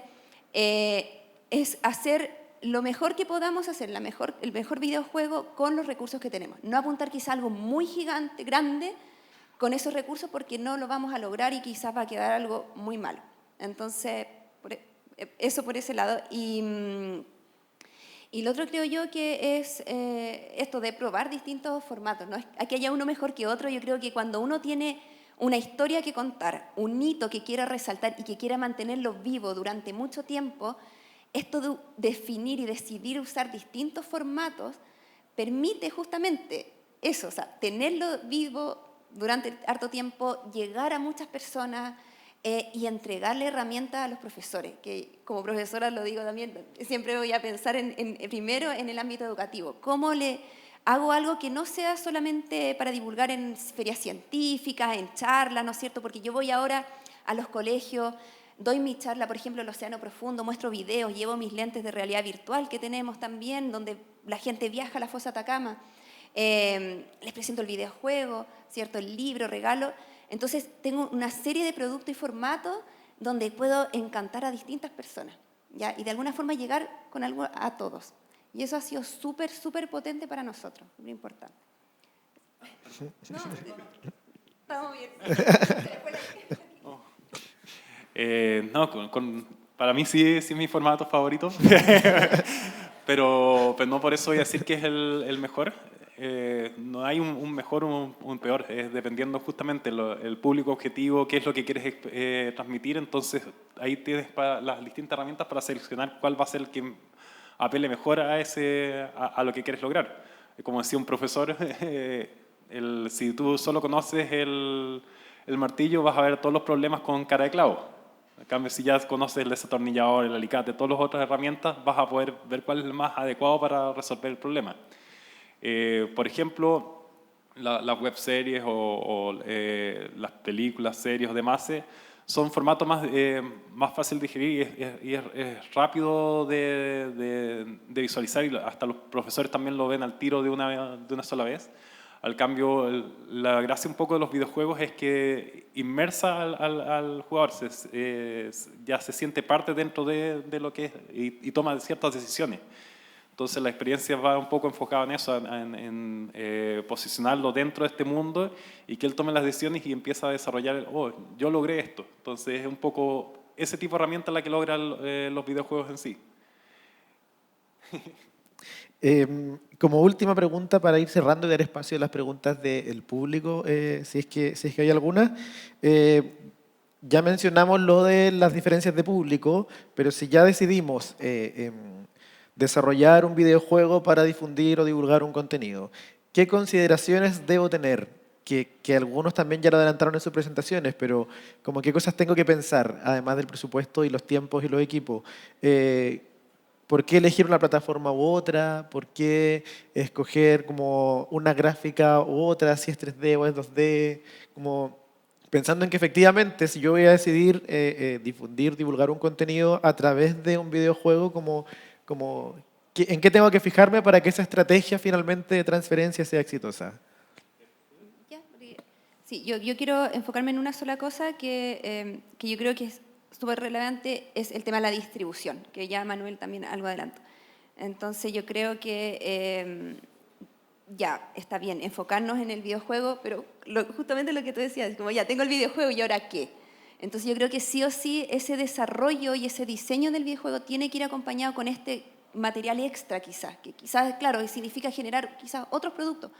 Speaker 6: es hacer lo mejor que podamos hacer, el mejor videojuego con los recursos que tenemos. No apuntar quizá algo muy gigante, grande, con esos recursos porque no lo vamos a lograr y quizás va a quedar algo muy malo. Entonces, eso por ese lado. Y lo otro creo yo que es esto de probar distintos formatos. No es que haya uno mejor que otro. Yo creo que cuando uno tiene una historia que contar, un hito que quiera resaltar y que quiera mantenerlo vivo durante mucho tiempo, esto de definir y decidir usar distintos formatos permite justamente eso, o sea, tenerlo vivo durante harto tiempo, llegar a muchas personas y entregarle herramientas a los profesores, que como profesora lo digo también, siempre voy a pensar primero en el ámbito educativo, cómo le hago algo que no sea solamente para divulgar en ferias científicas, en charlas, ¿no es cierto? Porque yo voy ahora a los colegios, doy mi charla, por ejemplo, el Océano Profundo, muestro videos, llevo mis lentes de realidad virtual que tenemos también, donde la gente viaja a la fosa Atacama. Les presento el videojuego, ¿cierto? El libro, regalo. Entonces, tengo una serie de productos y formatos donde puedo encantar a distintas personas, ¿ya? Y de alguna forma llegar con algo a todos. Y eso ha sido súper, súper potente para nosotros, muy importante. No, estamos bien.
Speaker 4: Para mí sí es mi formato favorito, pero no por eso voy a decir que es el mejor. No hay un mejor o un peor, es dependiendo justamente el público objetivo, qué es lo que quieres transmitir, entonces ahí tienes las distintas herramientas para seleccionar cuál va a ser el que apele mejor a lo que quieres lograr. Como decía un profesor, si tú solo conoces el martillo vas a ver todos los problemas con cara de clavo. En cambio, si ya conoces el desatornillador, el alicate, todas las otras herramientas, vas a poder ver cuál es el más adecuado para resolver el problema. Por ejemplo, las webseries o las películas, series o demás son formatos más fácil de digerir y es rápido de visualizar, y hasta los profesores también lo ven al tiro de una sola vez. Al cambio, la gracia un poco de los videojuegos es que inmersa al jugador, ya se siente parte dentro de lo que es y toma ciertas decisiones. Entonces la experiencia va un poco enfocada en eso, en posicionarlo dentro de este mundo y que él tome las decisiones y empieza a desarrollar, yo logré esto. Entonces es un poco ese tipo de herramienta la que logran los videojuegos en sí.
Speaker 7: Como última pregunta, para ir cerrando y dar espacio a las preguntas del público, si es que hay alguna. Ya mencionamos lo de las diferencias de público, pero si ya decidimos desarrollar un videojuego para difundir o divulgar un contenido, ¿qué consideraciones debo tener? Que algunos también ya lo adelantaron en sus presentaciones, pero como qué cosas tengo que pensar, además del presupuesto y los tiempos y los equipos. ¿Por qué elegir una plataforma u otra? ¿Por qué escoger como una gráfica u otra, si es 3D o es 2D? Como pensando en que efectivamente, si yo voy a decidir divulgar un contenido a través de un videojuego, ¿en qué tengo que fijarme para que esa estrategia finalmente de transferencia sea exitosa?
Speaker 6: Sí, yo quiero enfocarme en una sola cosa que yo creo que es súper relevante, es el tema de la distribución, que ya Manuel también algo adelantó. Entonces yo creo que ya está bien enfocarnos en el videojuego, pero justamente lo que tú decías, como ya tengo el videojuego y ahora qué. Entonces yo creo que sí o sí ese desarrollo y ese diseño del videojuego tiene que ir acompañado con este material extra quizás, que quizás, claro, significa generar quizás otros productos,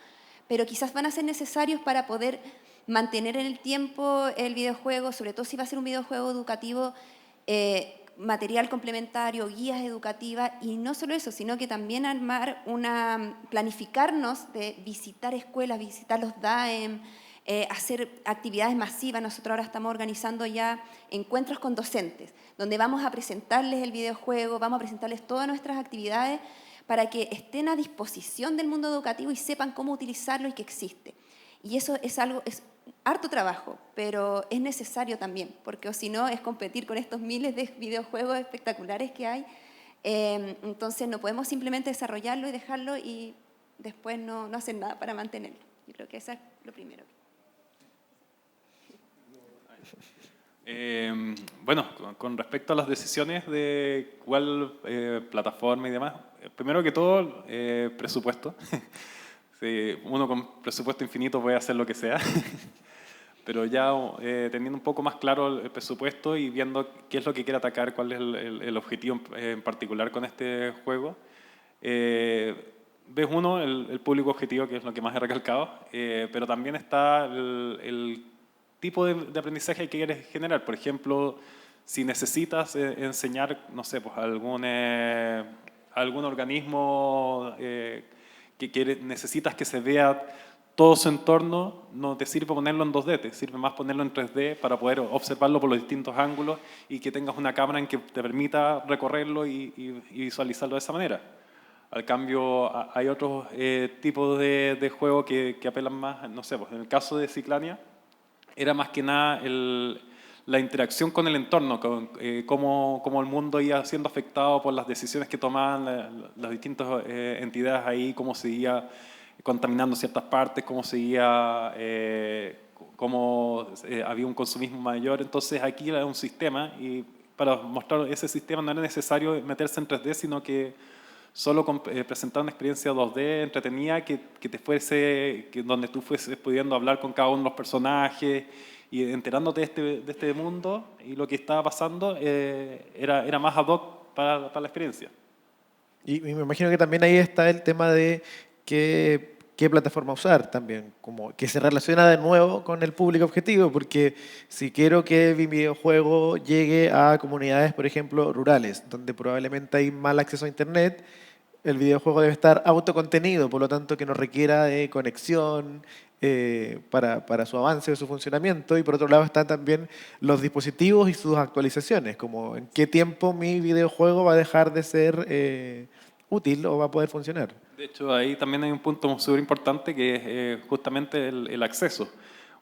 Speaker 6: pero quizás van a ser necesarios para poder mantener en el tiempo el videojuego, sobre todo si va a ser un videojuego educativo, material complementario, guías educativas, y no solo eso, sino que también planificarnos de visitar escuelas, visitar los DAEM, hacer actividades masivas. Nosotros ahora estamos organizando ya encuentros con docentes, donde vamos a presentarles el videojuego, vamos a presentarles todas nuestras actividades para que estén a disposición del mundo educativo y sepan cómo utilizarlo y que existe. Y eso es harto trabajo, pero es necesario también, porque si no es competir con estos miles de videojuegos espectaculares que hay. Entonces no podemos simplemente desarrollarlo y dejarlo y después no hacer nada para mantenerlo. Yo creo que eso es lo primero.
Speaker 4: Bueno, con respecto a las decisiones de cuál plataforma y demás, primero que todo, presupuesto. Sí, uno con presupuesto infinito puede hacer lo que sea, pero ya teniendo un poco más claro el presupuesto y viendo qué es lo que quiere atacar, cuál es el objetivo en particular con este juego, ves uno, el público objetivo, que es lo que más he recalcado, pero también está el tipo de aprendizaje que quieres generar. Por ejemplo, si necesitas enseñar, no sé, pues algún organismo que necesitas que se vea todo su entorno, no te sirve ponerlo en 2D, te sirve más ponerlo en 3D para poder observarlo por los distintos ángulos y que tengas una cámara en que te permita recorrerlo y visualizarlo de esa manera. Al cambio, hay otros tipos de juegos que apelan más, no sé, pues en el caso de Ciclania, era más que nada la interacción con el entorno, cómo el mundo iba siendo afectado por las decisiones que tomaban las distintas entidades ahí, cómo seguía contaminando ciertas partes, cómo seguía, había un consumismo mayor. Entonces aquí era un sistema y para mostrar ese sistema no era necesario meterse en 3D, sino que solo presentar una experiencia 2D entretenida donde tú fueses pudiendo hablar con cada uno de los personajes y enterándote de este mundo y lo que estaba pasando era más ad hoc para la experiencia.
Speaker 7: Y me imagino que también ahí está el tema de qué plataforma usar también, como que se relaciona de nuevo con el público objetivo, porque si quiero que mi videojuego llegue a comunidades, por ejemplo, rurales, donde probablemente hay mal acceso a Internet, el videojuego debe estar autocontenido, por lo tanto que no requiera de conexión para su avance o su funcionamiento. Y por otro lado están también los dispositivos y sus actualizaciones, como en qué tiempo mi videojuego va a dejar de ser útil o va a poder funcionar.
Speaker 4: De hecho, ahí también hay un punto súper importante que es justamente el acceso.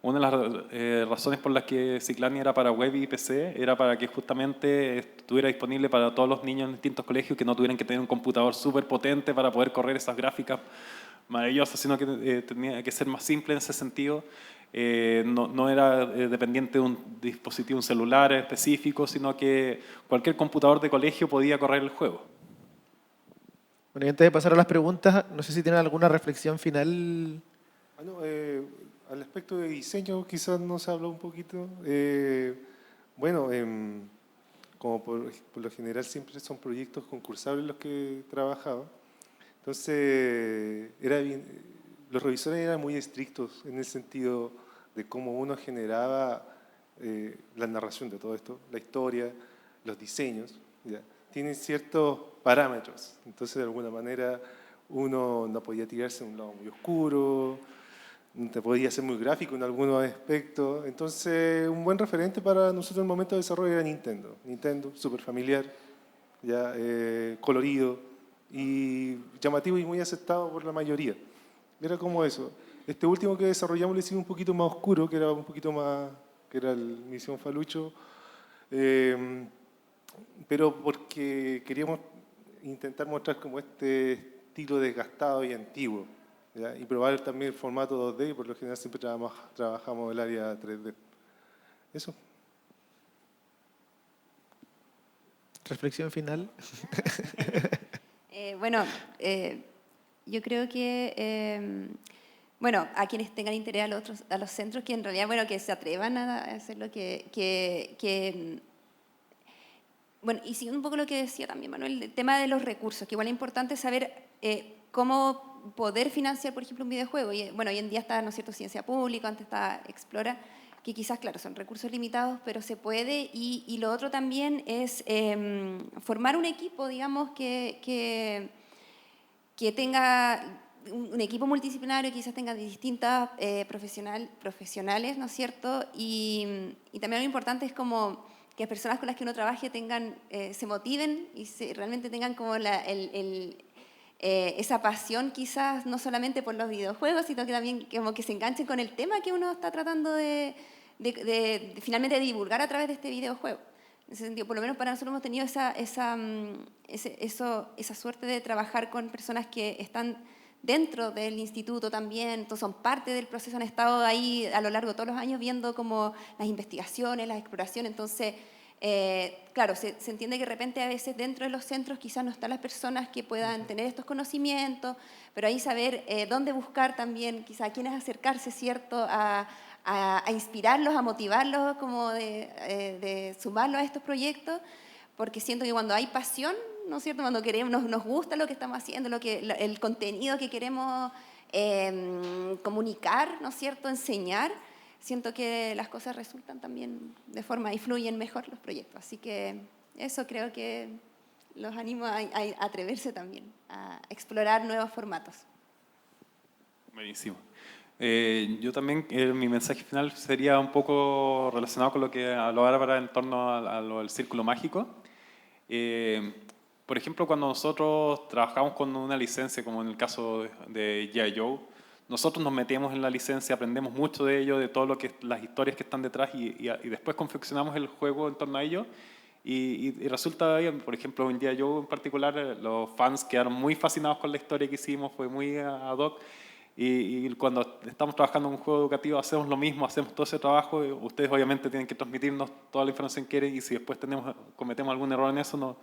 Speaker 4: Una de las razones por las que Ciclania era para web y PC era para que justamente estuviera disponible para todos los niños en distintos colegios, que no tuvieran que tener un computador súper potente para poder correr esas gráficas maravillosas, sino que tenía que ser más simple en ese sentido. No era dependiente de un dispositivo, un celular específico, sino que cualquier computador de colegio podía correr el juego.
Speaker 7: Bueno, y antes de pasar a las preguntas, no sé si tienen alguna reflexión final.
Speaker 5: Bueno, al aspecto de diseño quizás nos habló un poquito. Bueno, como por lo general siempre son proyectos concursables los que he trabajado, entonces los revisores eran muy estrictos en el sentido de cómo uno generaba la narración de todo esto, la historia, los diseños, ¿ya? Tienen ciertos parámetros, entonces de alguna manera uno no podía tirarse a un lado muy oscuro, te podía ser muy gráfico en algunos aspectos. Entonces, un buen referente para nosotros en el momento de desarrollo era Nintendo. Nintendo, súper familiar, ya, colorido y llamativo y muy aceptado por la mayoría. Era como eso. Este último que desarrollamos lo hicimos un poquito más oscuro, que era un poquito más, que era el Misión Falucho, pero porque queríamos intentar mostrar como este estilo desgastado y antiguo. ¿Ya? Y probar también el formato 2D, y por lo general siempre trabajamos el área 3D. Eso.
Speaker 7: Reflexión final.
Speaker 6: Bueno, yo creo que, bueno, a quienes tengan interés a los centros, que en realidad, bueno, que se atrevan a hacer lo bueno, y siguiendo un poco lo que decía también Manuel, el tema de los recursos, que igual es importante saber cómo poder financiar, por ejemplo, un videojuego. Y, bueno, hoy en día está, ¿no es cierto?, Ciencia Pública, antes está Explora, que quizás, claro, son recursos limitados, pero se puede. Y lo otro también es formar un equipo, digamos, que tenga un equipo multidisciplinario, quizás tenga distintas profesionales, ¿no es cierto? Y también lo importante es como que las personas con las que uno trabaje se motiven y realmente tengan como esa pasión, quizás no solamente por los videojuegos, sino que también como que se enganchen con el tema que uno está tratando finalmente de divulgar a través de este videojuego. En ese sentido, por lo menos para nosotros hemos tenido esa suerte de trabajar con personas que están dentro del instituto también, entonces son parte del proceso, han estado ahí a lo largo de todos los años viendo como las investigaciones, las exploraciones. Entonces, claro, se entiende que de repente a veces dentro de los centros quizás no están las personas que puedan tener estos conocimientos, pero ahí saber dónde buscar también, quizás a quiénes acercarse, ¿cierto?, a inspirarlos, a motivarlos, como de sumarlos a estos proyectos, porque siento que cuando hay pasión, ¿no es cierto?, cuando nos gusta lo que estamos haciendo, el contenido que queremos comunicar, ¿no es cierto?, enseñar, siento que las cosas resultan también de forma y fluyen mejor los proyectos. Así que eso creo que los animo a atreverse también, a explorar nuevos formatos.
Speaker 4: Buenísimo. Yo también, mi mensaje final sería un poco relacionado con lo que hablaba Bárbara en torno a lo del círculo mágico. por ejemplo, cuando nosotros trabajamos con una licencia, como en el caso de G.I. Joe, nosotros nos metemos en la licencia, aprendemos mucho de ello, de todo lo que las historias que están detrás y después confeccionamos el juego en torno a ello. Y resulta bien, por ejemplo, en G.I. Joe en particular, los fans quedaron muy fascinados con la historia que hicimos, fue muy ad hoc. Y cuando estamos trabajando en un juego educativo hacemos lo mismo, hacemos todo ese trabajo. Ustedes obviamente tienen que transmitirnos toda la información que quieren y si después cometemos algún error en eso,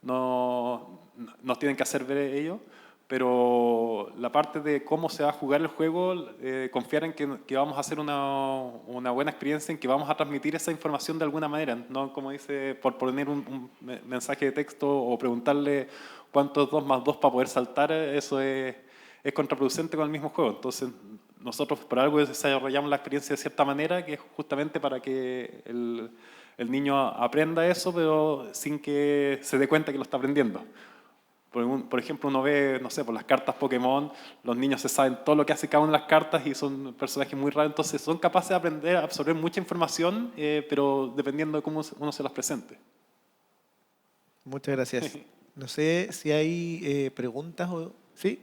Speaker 4: nos tienen que hacer ver ello. Pero la parte de cómo se va a jugar el juego, confiar en que vamos a hacer una buena experiencia, en que vamos a transmitir esa información de alguna manera, no como dice, por poner un mensaje de texto o preguntarle cuánto es 2 más 2 para poder saltar, eso es contraproducente con el mismo juego. Entonces, nosotros por algo desarrollamos la experiencia de cierta manera, que es justamente para que el niño aprenda eso, pero sin que se dé cuenta que lo está aprendiendo. Por ejemplo, uno ve, no sé, por las cartas Pokémon, los niños se saben todo lo que hace cada una de las cartas y son personajes muy raros, entonces son capaces de aprender a absorber mucha información, pero dependiendo de cómo uno se las presente.
Speaker 7: Muchas gracias. No sé si hay preguntas o... ¿Sí?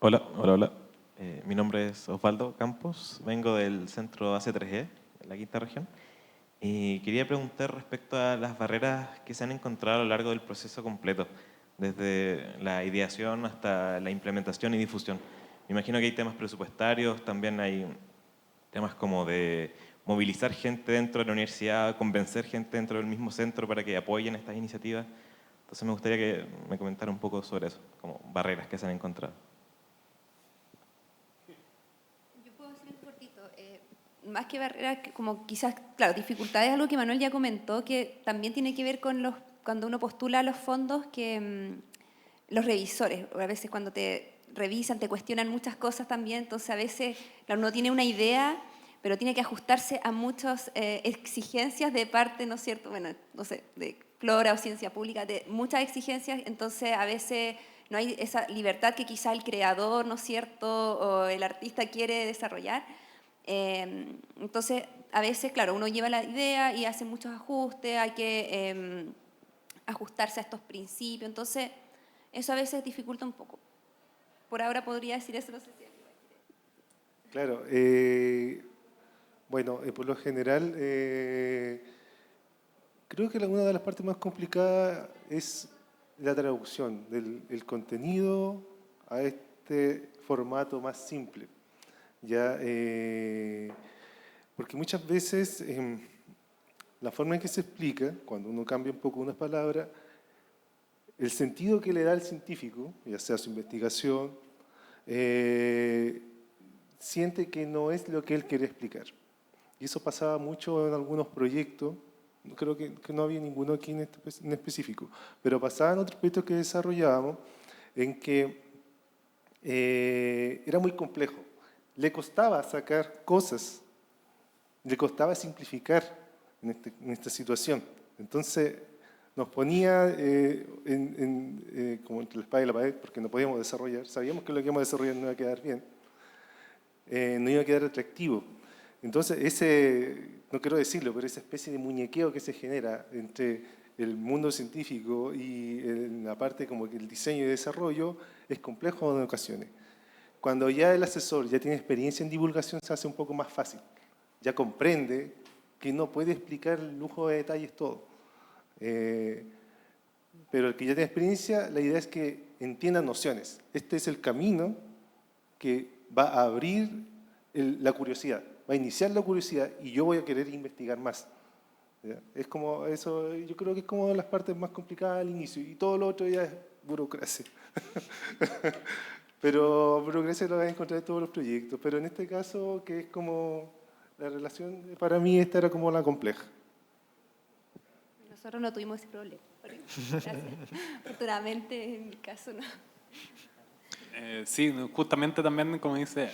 Speaker 8: Hola, hola, hola. Mi nombre es Osvaldo Campos, vengo del centro AC3E, en la quinta región, y quería preguntar respecto a las barreras que se han encontrado a lo largo del proceso completo, desde la ideación hasta la implementación y difusión. Me imagino que hay temas presupuestarios, también hay temas como de movilizar gente dentro de la universidad, convencer gente dentro del mismo centro para que apoyen estas iniciativas. Entonces me gustaría que me comentara un poco sobre eso, como barreras que se han encontrado.
Speaker 6: Más que barreras, como quizás, claro, dificultades, algo que Manuel ya comentó, que también tiene que ver con cuando uno postula los fondos, que los revisores, a veces cuando te revisan, te cuestionan muchas cosas también, entonces a veces, claro, uno tiene una idea, pero tiene que ajustarse a muchas exigencias de parte, ¿no es cierto?, bueno, no sé, de Flora o Ciencia Pública, de muchas exigencias, entonces a veces no hay esa libertad que quizá el creador, ¿no es cierto?, o el artista quiere desarrollar. Entonces, a veces, claro, uno lleva la idea y hace muchos ajustes, hay que ajustarse a estos principios, entonces eso a veces dificulta un poco. Por ahora podría decir eso, no sé si...
Speaker 5: Claro, bueno, por lo general, creo que una de las partes más complicadas es la traducción del contenido a este formato más simple. Ya, porque muchas veces la forma en que se explica, cuando uno cambia un poco unas palabras, el sentido que le da el científico, ya sea su investigación, siente que no es lo que él quiere explicar. Y eso pasaba mucho en algunos proyectos, creo que no había ninguno aquí en específico, pero pasaba en otros proyectos que desarrollábamos en que era muy complejo. Le costaba sacar cosas, le costaba simplificar en esta situación. Entonces nos ponía como entre la espada y la pared porque no podíamos desarrollar. Sabíamos que lo que íbamos a desarrollar no iba a quedar bien, no iba a quedar atractivo. Entonces no quiero decirlo, pero esa especie de muñequeo que se genera entre el mundo científico y la parte como que el diseño y desarrollo es complejo en ocasiones. Cuando ya el asesor ya tiene experiencia en divulgación, se hace un poco más fácil. Ya comprende que no puede explicar el lujo de detalles todo. Pero el que ya tiene experiencia, la idea es que entienda nociones. Este es el camino que va a abrir la curiosidad, va a iniciar la curiosidad y yo voy a querer investigar más. ¿Ya? Es como eso, yo creo que es como las partes más complicadas al inicio y todo lo otro ya es burocracia. Pero burocracia lo vas a encontrar en todos los proyectos, pero en este caso, que es como la relación, para mí esta era como la compleja.
Speaker 6: Nosotros no tuvimos ese problema. Gracias. Afortunadamente, en mi caso no.
Speaker 4: Sí, justamente también, como dice,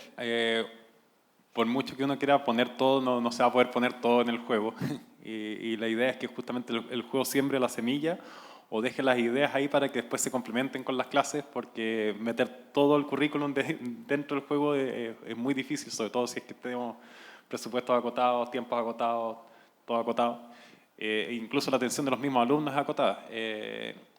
Speaker 4: por mucho que uno quiera poner todo, no se va a poder poner todo en el juego. Y la idea es que justamente el juego siembre la semilla o deje las ideas ahí para que después se complementen con las clases, porque meter todo el currículum dentro del juego es muy difícil, sobre todo si es que tenemos presupuestos acotados, tiempos acotados, todo acotado. Incluso la atención de los mismos alumnos es acotada.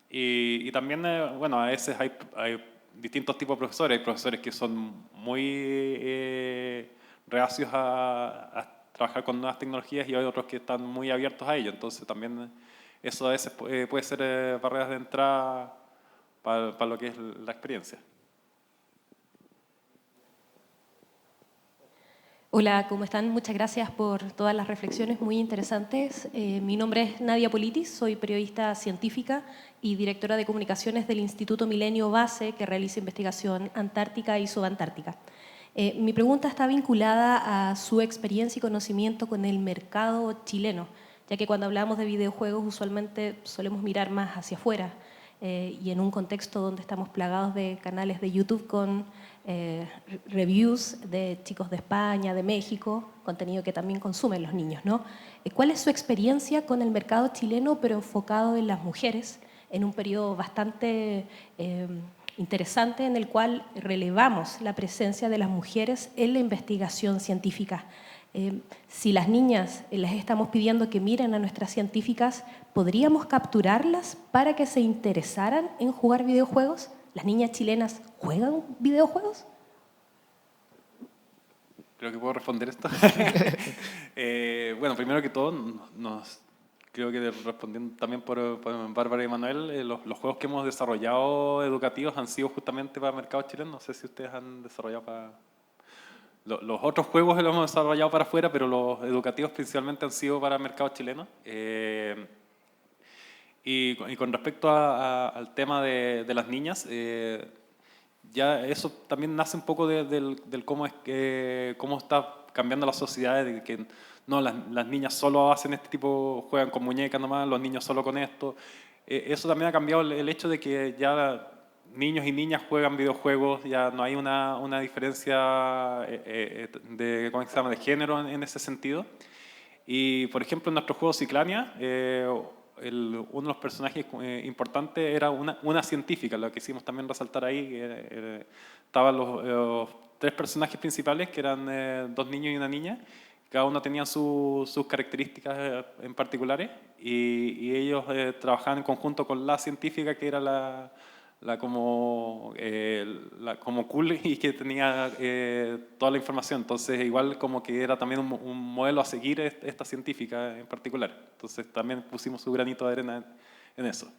Speaker 4: Y también, bueno, a veces hay distintos tipos de profesores. Hay profesores que son muy reacios a trabajar con nuevas tecnologías y hay otros que están muy abiertos a ello. Entonces también eso a veces puede ser barreras de entrada para lo que es la experiencia.
Speaker 9: Hola, ¿cómo están? Muchas gracias por todas las reflexiones muy interesantes. Mi nombre es Nadia Politis, soy periodista científica y directora de comunicaciones del Instituto Milenio Base, que realiza investigación antártica y subantártica. Mi pregunta está vinculada a su experiencia y conocimiento con el mercado chileno, ya que cuando hablamos de videojuegos usualmente solemos mirar más hacia afuera y en un contexto donde estamos plagados de canales de YouTube con reviews de chicos de España, de México, contenido que también consumen los niños, ¿no? ¿Cuál es su experiencia con el mercado chileno, pero enfocado en las mujeres, en un periodo bastante interesante en el cual relevamos la presencia de las mujeres en la investigación científica? Si las niñas les estamos pidiendo que miren a nuestras científicas, ¿podríamos capturarlas para que se interesaran en jugar videojuegos? ¿Las niñas chilenas juegan videojuegos?
Speaker 4: Creo que puedo responder esto. Bueno, primero que todo, creo que respondiendo también por Bárbara y Manuel, los juegos que hemos desarrollado educativos han sido justamente para el mercado chileno. No sé si ustedes han desarrollado para... Los otros juegos los hemos desarrollado para afuera, pero los educativos principalmente han sido para el mercado chileno. Y con respecto al tema de las niñas, ya eso también nace un poco del cómo está cambiando la sociedad, de que no, las niñas solo hacen este tipo, juegan con muñecas nomás, los niños solo con esto. Eso también ha cambiado el hecho de que ya niños y niñas juegan videojuegos, ya no hay una diferencia ¿cómo se llama?, de género en ese sentido. Y, por ejemplo, en nuestro juego Ciclania, uno de los personajes importantes era una científica, lo que hicimos también resaltar ahí. Estaban los tres personajes principales, que eran dos niños y una niña. Cada uno tenía sus características en particulares y ellos trabajaban en conjunto con la científica, que era como cool y que tenía toda la información. Entonces igual como que era también un modelo a seguir esta científica en particular. Entonces también pusimos su granito de arena en eso.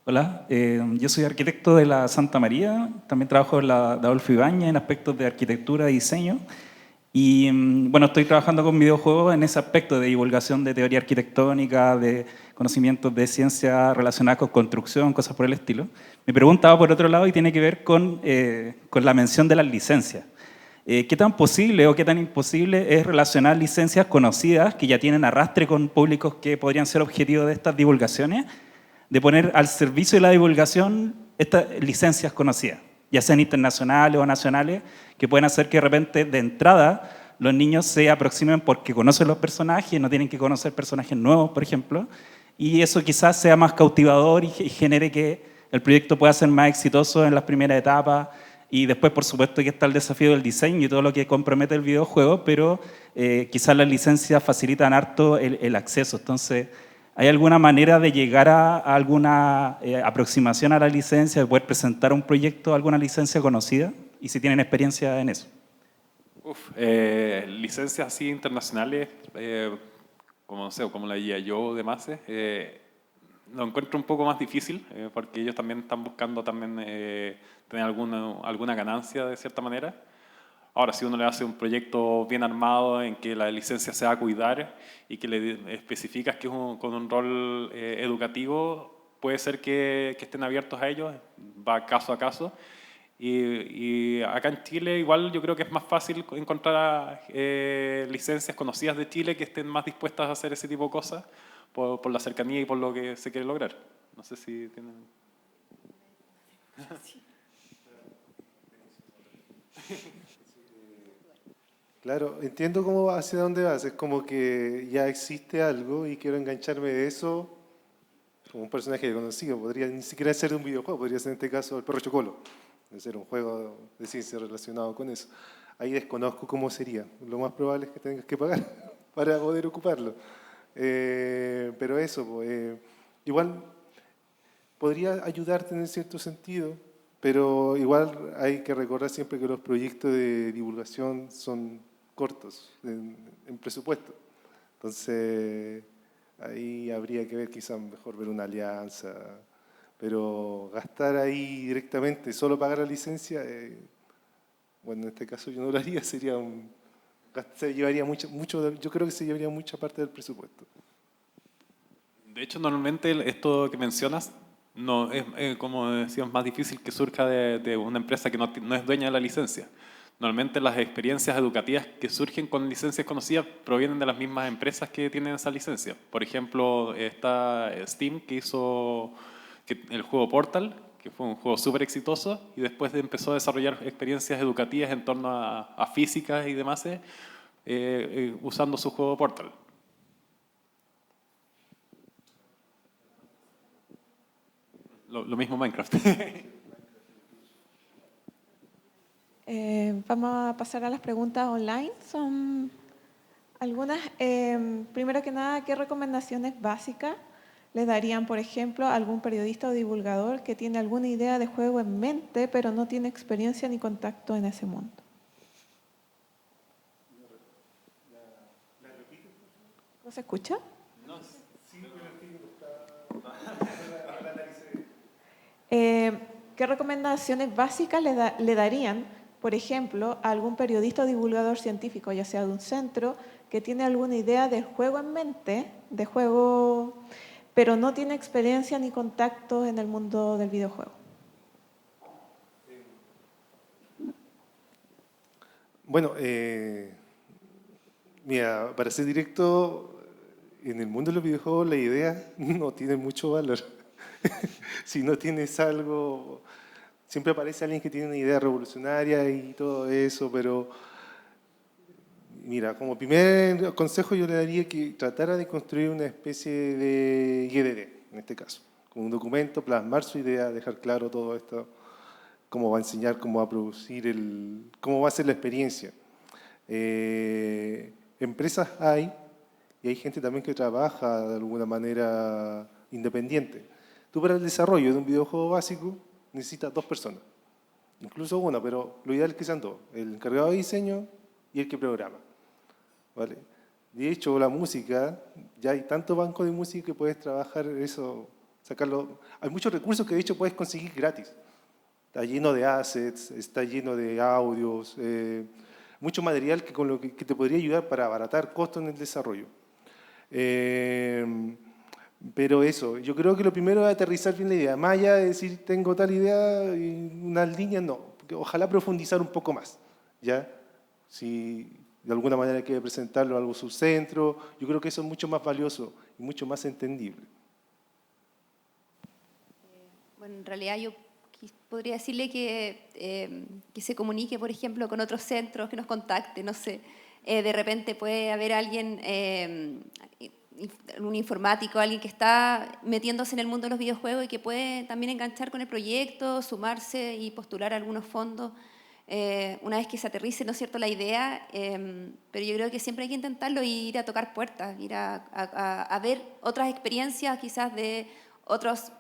Speaker 10: Hola, yo soy arquitecto de la Santa María, también trabajo en la Adolfo Ibáñez en aspectos de arquitectura y diseño. Y bueno, estoy trabajando con videojuegos en ese aspecto de divulgación de teoría arquitectónica, de conocimientos de ciencia relacionadas con construcción, cosas por el estilo. Mi pregunta va por otro lado y tiene que ver con la mención de las licencias. ¿Qué tan posible o qué tan imposible es relacionar licencias conocidas que ya tienen arrastre con públicos que podrían ser objetivo de estas divulgaciones, de poner al servicio de la divulgación estas licencias conocidas, ya sean internacionales o nacionales, que pueden hacer que de repente, de entrada, los niños se aproximen porque conocen los personajes, no tienen que conocer personajes nuevos, por ejemplo, y eso quizás sea más cautivador y genere que el proyecto pueda ser más exitoso en las primeras etapas. Y después, por supuesto, que está el desafío del diseño y todo lo que compromete el videojuego, pero quizás las licencias facilitan harto el acceso. Entonces, ¿hay alguna manera de llegar a alguna aproximación a la licencia, de poder presentar un proyecto, alguna licencia conocida? Y si tienen experiencia en eso.
Speaker 4: Licencias así internacionales, como, no sé, como la IAO de Mace, lo encuentro un poco más difícil, porque ellos también están buscando tener alguna ganancia de cierta manera. Ahora, si uno le hace un proyecto bien armado en que la licencia se va a cuidar y que le especificas que es con un rol educativo, puede ser que estén abiertos a ellos, va caso a caso. Y acá en Chile igual yo creo que es más fácil encontrar licencias conocidas de Chile que estén más dispuestas a hacer ese tipo de cosas por la cercanía y por lo que se quiere lograr. No sé si tienen...
Speaker 5: Claro, entiendo cómo hacia dónde vas. Es como que ya existe algo y quiero engancharme de eso como un personaje conocido. Podría ni siquiera ser de un videojuego, podría ser en este caso el Perro Chocolo, de ser un juego de ciencia relacionado con eso. Ahí desconozco cómo sería. Lo más probable es que tengas que pagar para poder ocuparlo. Pero eso, pues, igual podría ayudarte en cierto sentido, pero igual hay que recordar siempre que los proyectos de divulgación son cortos en presupuesto. Entonces, ahí habría que ver, quizás mejor ver una alianza, pero gastar ahí directamente, solo pagar la licencia, bueno, en este caso yo no lo haría, se llevaría yo creo que se llevaría mucha parte del presupuesto.
Speaker 4: De hecho, normalmente esto que mencionas no es, como decíamos, más difícil que surja de una empresa que no es dueña de la licencia. Normalmente las experiencias educativas que surgen con licencias conocidas provienen de las mismas empresas que tienen esa licencia. Por ejemplo, está Steam, que hizo el juego Portal, que fue un juego súper exitoso, y después empezó a desarrollar experiencias educativas en torno a física y demás, usando su juego Portal. Lo mismo Minecraft.
Speaker 11: Vamos a pasar a las preguntas online. Son algunas. Primero que nada, ¿qué recomendaciones básicas le darían, por ejemplo, a algún periodista o divulgador que tiene alguna idea de juego en mente, pero no tiene experiencia ni contacto en ese mundo? ¿No se escucha?
Speaker 4: No.
Speaker 11: ¿Qué recomendaciones básicas le darían, por ejemplo, a algún periodista o divulgador científico, ya sea de un centro, que tiene alguna idea del juego en mente, de juego, pero no tiene experiencia ni contacto en el mundo del videojuego?
Speaker 5: Bueno, mira, para ser directo, en el mundo de los videojuegos la idea no tiene mucho valor. Si no tienes algo, siempre aparece alguien que tiene una idea revolucionaria y todo eso, pero mira, como primer consejo yo le daría que tratara de construir una especie de IDD, en este caso, con un documento, plasmar su idea, dejar claro todo esto, cómo va a enseñar, cómo va a producir, cómo va a ser la experiencia. Empresas hay, y hay gente también que trabaja de alguna manera independiente. Tú para el desarrollo de un videojuego básico necesitas 2 personas, incluso una, pero lo ideal es que sean 2, el encargado de diseño y el que programa. ¿Vale? De hecho, la música, ya hay tanto banco de música que puedes trabajar eso, sacarlo. Hay muchos recursos que de hecho puedes conseguir gratis. Está lleno de assets, está lleno de audios, mucho material con lo que te podría ayudar para abaratar costos en el desarrollo. Pero eso, yo creo que lo primero es aterrizar bien la idea. Más allá de decir, tengo tal idea y unas líneas, no. Porque ojalá profundizar un poco más, ¿ya? Si de alguna manera hay que presentarlo a algún subcentro, yo creo que eso es mucho más valioso y mucho más entendible.
Speaker 6: Bueno, en realidad yo podría decirle que se comunique, por ejemplo, con otros centros, que nos contacte, no sé. De repente puede haber alguien, un informático, alguien que está metiéndose en el mundo de los videojuegos y que puede también enganchar con el proyecto, sumarse y postular algunos fondos una vez que se aterrice, ¿no es cierto?, la idea. Pero yo creo que siempre hay que intentarlo y ir a tocar puertas, ir a ver otras experiencias quizás de otros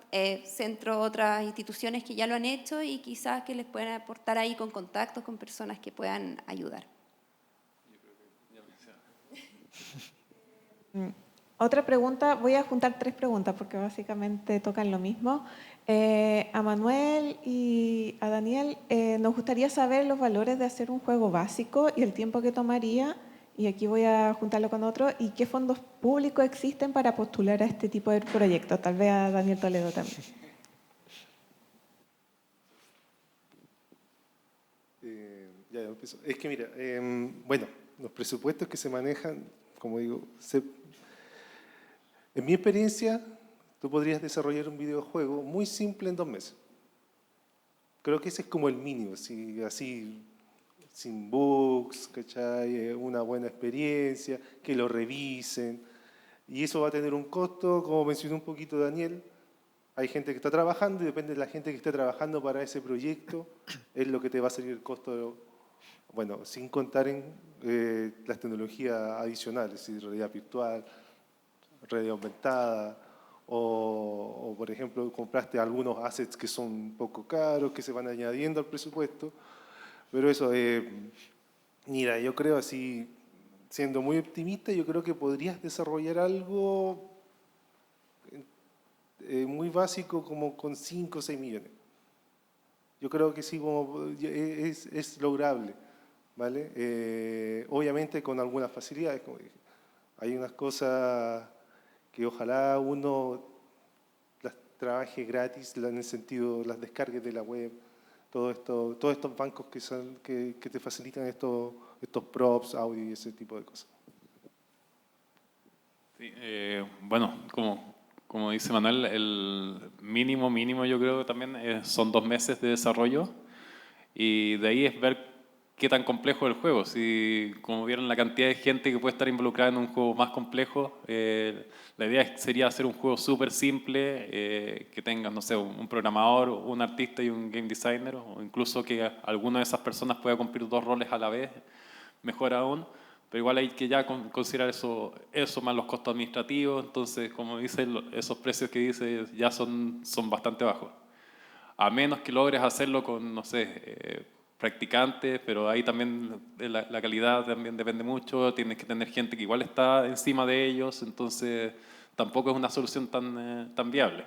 Speaker 6: centros, otras instituciones que ya lo han hecho y quizás que les puedan aportar ahí con contactos con personas que puedan ayudar.
Speaker 11: Otra pregunta, voy a juntar 3 preguntas porque básicamente tocan lo mismo. A Manuel y a Daniel, nos gustaría saber los valores de hacer un juego básico y el tiempo que tomaría, y aquí voy a juntarlo con otro, y qué fondos públicos existen para postular a este tipo de proyectos. Tal vez a Daniel Toledo también.
Speaker 5: Ya empiezo. Es que mira, bueno, los presupuestos que se manejan, como digo, en mi experiencia, tú podrías desarrollar un videojuego muy simple en 2 meses. Creo que ese es como el mínimo, así sin bugs, ¿cachai? Una buena experiencia, que lo revisen. Y eso va a tener un costo, como mencionó un poquito Daniel. Hay gente que está trabajando y depende de la gente que esté trabajando para ese proyecto, es lo que te va a salir el costo, bueno, sin contar en las tecnologías adicionales, es decir, realidad virtual, realidad aumentada, o por ejemplo, compraste algunos assets que son un poco caros, que se van añadiendo al presupuesto, pero eso, mira, yo creo así, siendo muy optimista, yo creo que podrías desarrollar algo muy básico como con 5 o 6 millones. Yo creo que sí, es lograble, ¿vale? Obviamente con algunas facilidades, como dije. Hay unas cosas que ojalá uno las trabaje gratis, en el sentido, las descargues de la web, todos estos bancos que te facilitan estos props, audio y ese tipo de cosas.
Speaker 4: Sí, bueno, como dice Manuel, el mínimo yo creo que también son 2 meses de desarrollo, y de ahí es ver qué tan complejo es el juego. Si, como vieron, la cantidad de gente que puede estar involucrada en un juego más complejo, la idea sería hacer un juego súper simple, que tenga, no sé, un programador, un artista y un game designer, o incluso que alguna de esas personas pueda cumplir 2 roles a la vez, mejor aún. Pero igual hay que ya considerar eso más los costos administrativos. Entonces, como dice, esos precios que dice ya son bastante bajos. A menos que logres hacerlo con, no sé, practicantes, pero ahí también la calidad también depende mucho. Tienes que tener gente que igual está encima de ellos, entonces tampoco es una solución tan viable.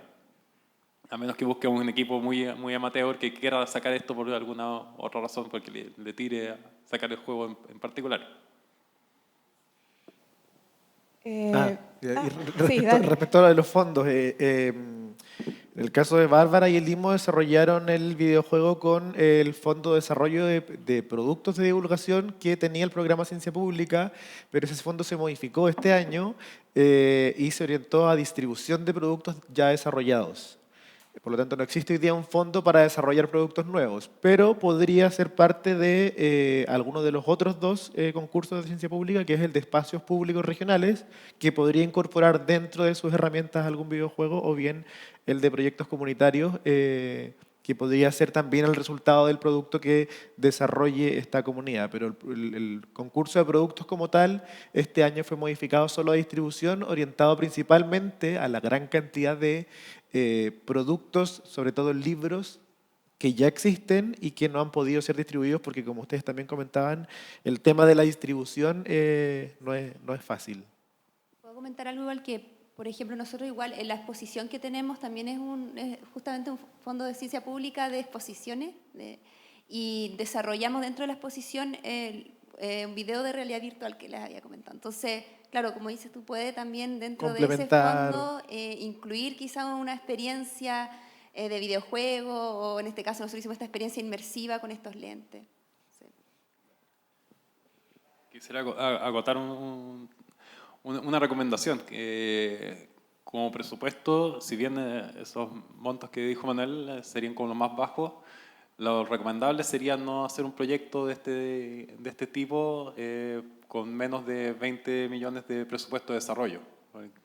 Speaker 4: A menos que busques un equipo muy amateur que quiera sacar esto por alguna otra razón, porque le tire a sacar el juego en particular.
Speaker 7: Respecto a lo de los fondos, en el caso de Bárbara y el Limo desarrollaron el videojuego con el Fondo de Desarrollo de Productos de Divulgación que tenía el programa Ciencia Pública, pero ese fondo se modificó este año y se orientó a distribución de productos ya desarrollados. Por lo tanto, no existe hoy día un fondo para desarrollar productos nuevos, pero podría ser parte de alguno de los otros 2 concursos de ciencia pública, que es el de espacios públicos regionales, que podría incorporar dentro de sus herramientas algún videojuego, o bien el de proyectos comunitarios, que podría ser también el resultado del producto que desarrolle esta comunidad. Pero el concurso de productos como tal, este año fue modificado solo a distribución, orientado principalmente a la gran cantidad de productos, sobre todo libros, que ya existen y que no han podido ser distribuidos porque, como ustedes también comentaban, el tema de la distribución no es fácil.
Speaker 6: ¿Puedo comentar algo igual que, por ejemplo, nosotros igual en la exposición que tenemos también es justamente un fondo de ciencia pública de exposiciones y desarrollamos dentro de la exposición un video de realidad virtual que les había comentado. Entonces, claro, como dices tú, puede también dentro de ese fondo incluir quizá una experiencia de videojuego, o en este caso nosotros hicimos esta experiencia inmersiva con estos lentes. Sí.
Speaker 4: Quisiera agotar una recomendación. Como presupuesto, si bien esos montos que dijo Manuel serían como los más bajos, lo recomendable sería no hacer un proyecto de este tipo con menos de 20 millones de presupuesto de desarrollo,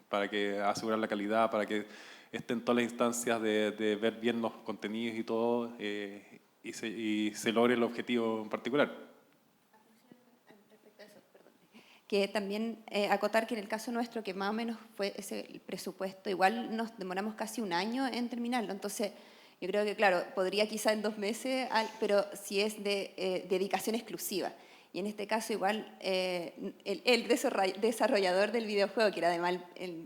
Speaker 4: para que asegurar la calidad, para que estén todas las instancias de ver bien los contenidos y todo, y se logre el objetivo en particular.
Speaker 6: Que también acotar que en el caso nuestro, que más o menos fue ese el presupuesto, igual nos demoramos casi un año en terminarlo. Entonces, yo creo que, claro, podría quizá en 2 meses, pero si es de dedicación exclusiva. Y en este caso, igual, el desarrollador del videojuego, que era además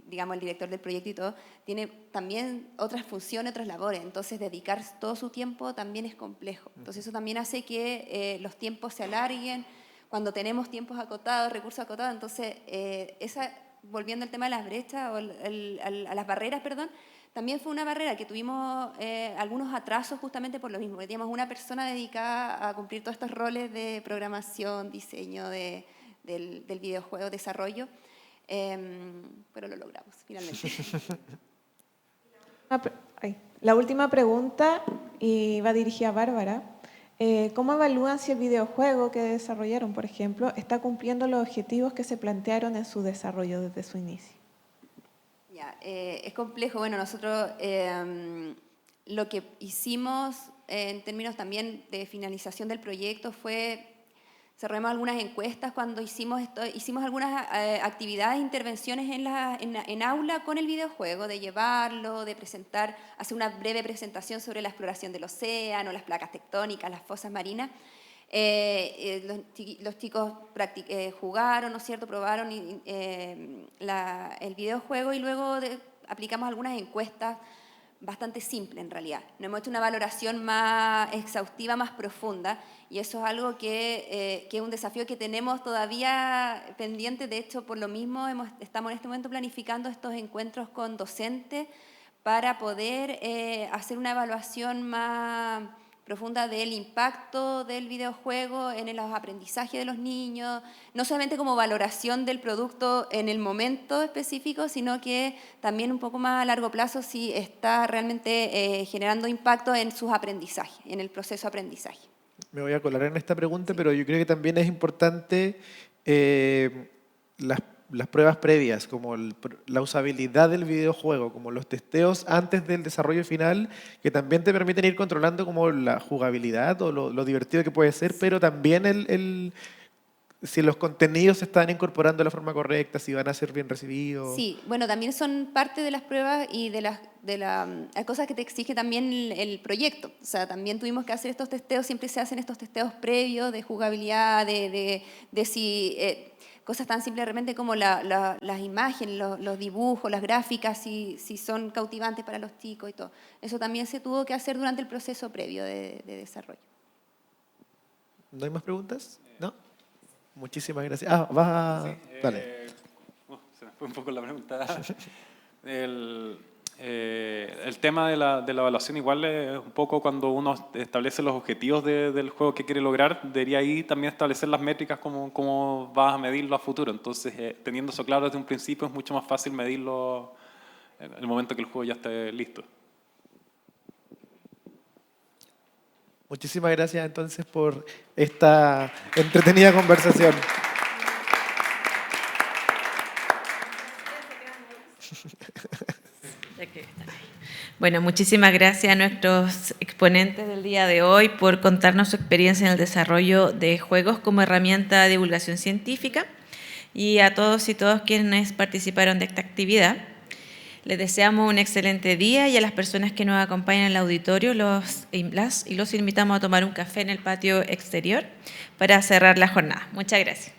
Speaker 6: digamos, el director del proyecto y todo, tiene también otras funciones, otras labores. Entonces, dedicar todo su tiempo también es complejo. Entonces, eso también hace que los tiempos se alarguen. Cuando tenemos tiempos acotados, recursos acotados, entonces, volviendo al tema de las brechas, o a las barreras, perdón, también fue una barrera que tuvimos algunos atrasos justamente por lo mismo. Teníamos una persona dedicada a cumplir todos estos roles de programación, diseño del videojuego, desarrollo, pero lo logramos finalmente.
Speaker 11: La última pregunta, y va dirigida a Bárbara. ¿Cómo evalúan si el videojuego que desarrollaron, por ejemplo, está cumpliendo los objetivos que se plantearon en su desarrollo desde su inicio?
Speaker 6: Ya, es complejo. Bueno, nosotros lo que hicimos en términos también de finalización del proyecto fue, cerramos algunas encuestas cuando hicimos algunas actividades, intervenciones en aula con el videojuego, de llevarlo, de presentar, hacer una breve presentación sobre la exploración del océano, las placas tectónicas, las fosas marinas. Los chicos jugaron, ¿no es cierto?, probaron el videojuego y luego aplicamos algunas encuestas bastante simples en realidad. No hemos hecho una valoración más exhaustiva, más profunda, y eso es algo que es un desafío que tenemos todavía pendiente. De hecho, por lo mismo estamos en este momento planificando estos encuentros con docentes para poder hacer una evaluación más profunda del impacto del videojuego en los aprendizajes de los niños, no solamente como valoración del producto en el momento específico, sino que también un poco más a largo plazo si está realmente generando impacto en sus aprendizajes, en el proceso de aprendizaje.
Speaker 7: Me voy a colar en esta pregunta, pero yo creo que también es importante las pruebas previas, como la usabilidad del videojuego, como los testeos antes del desarrollo final, que también te permiten ir controlando como la jugabilidad o lo divertido que puede ser, pero también si los contenidos se están incorporando de la forma correcta, si van a ser bien recibidos.
Speaker 6: Sí, bueno, también son parte de las pruebas y de las cosas que te exige también el proyecto. O sea, también tuvimos que hacer estos testeos, siempre se hacen estos testeos previos de jugabilidad, de si cosas tan simples realmente como las imágenes, los dibujos, las gráficas, si son cautivantes para los chicos y todo. Eso también se tuvo que hacer durante el proceso previo de desarrollo.
Speaker 7: ¿No hay más preguntas? ¿No? Muchísimas gracias. Dale.
Speaker 4: Se me fue un poco la pregunta. El tema de la evaluación igual es un poco cuando uno establece los objetivos del juego que quiere lograr, debería ahí también establecer las métricas cómo vas a medirlo a futuro. Entonces, teniendo eso claro desde un principio, es mucho más fácil medirlo en el momento que el juego ya esté listo.
Speaker 7: Muchísimas gracias entonces por esta entretenida conversación.
Speaker 1: Bueno, muchísimas gracias a nuestros exponentes del día de hoy por contarnos su experiencia en el desarrollo de juegos como herramienta de divulgación científica, y a todos y todas quienes participaron de esta actividad. Les deseamos un excelente día, y a las personas que nos acompañan en el auditorio los invitamos a tomar un café en el patio exterior para cerrar la jornada. Muchas gracias.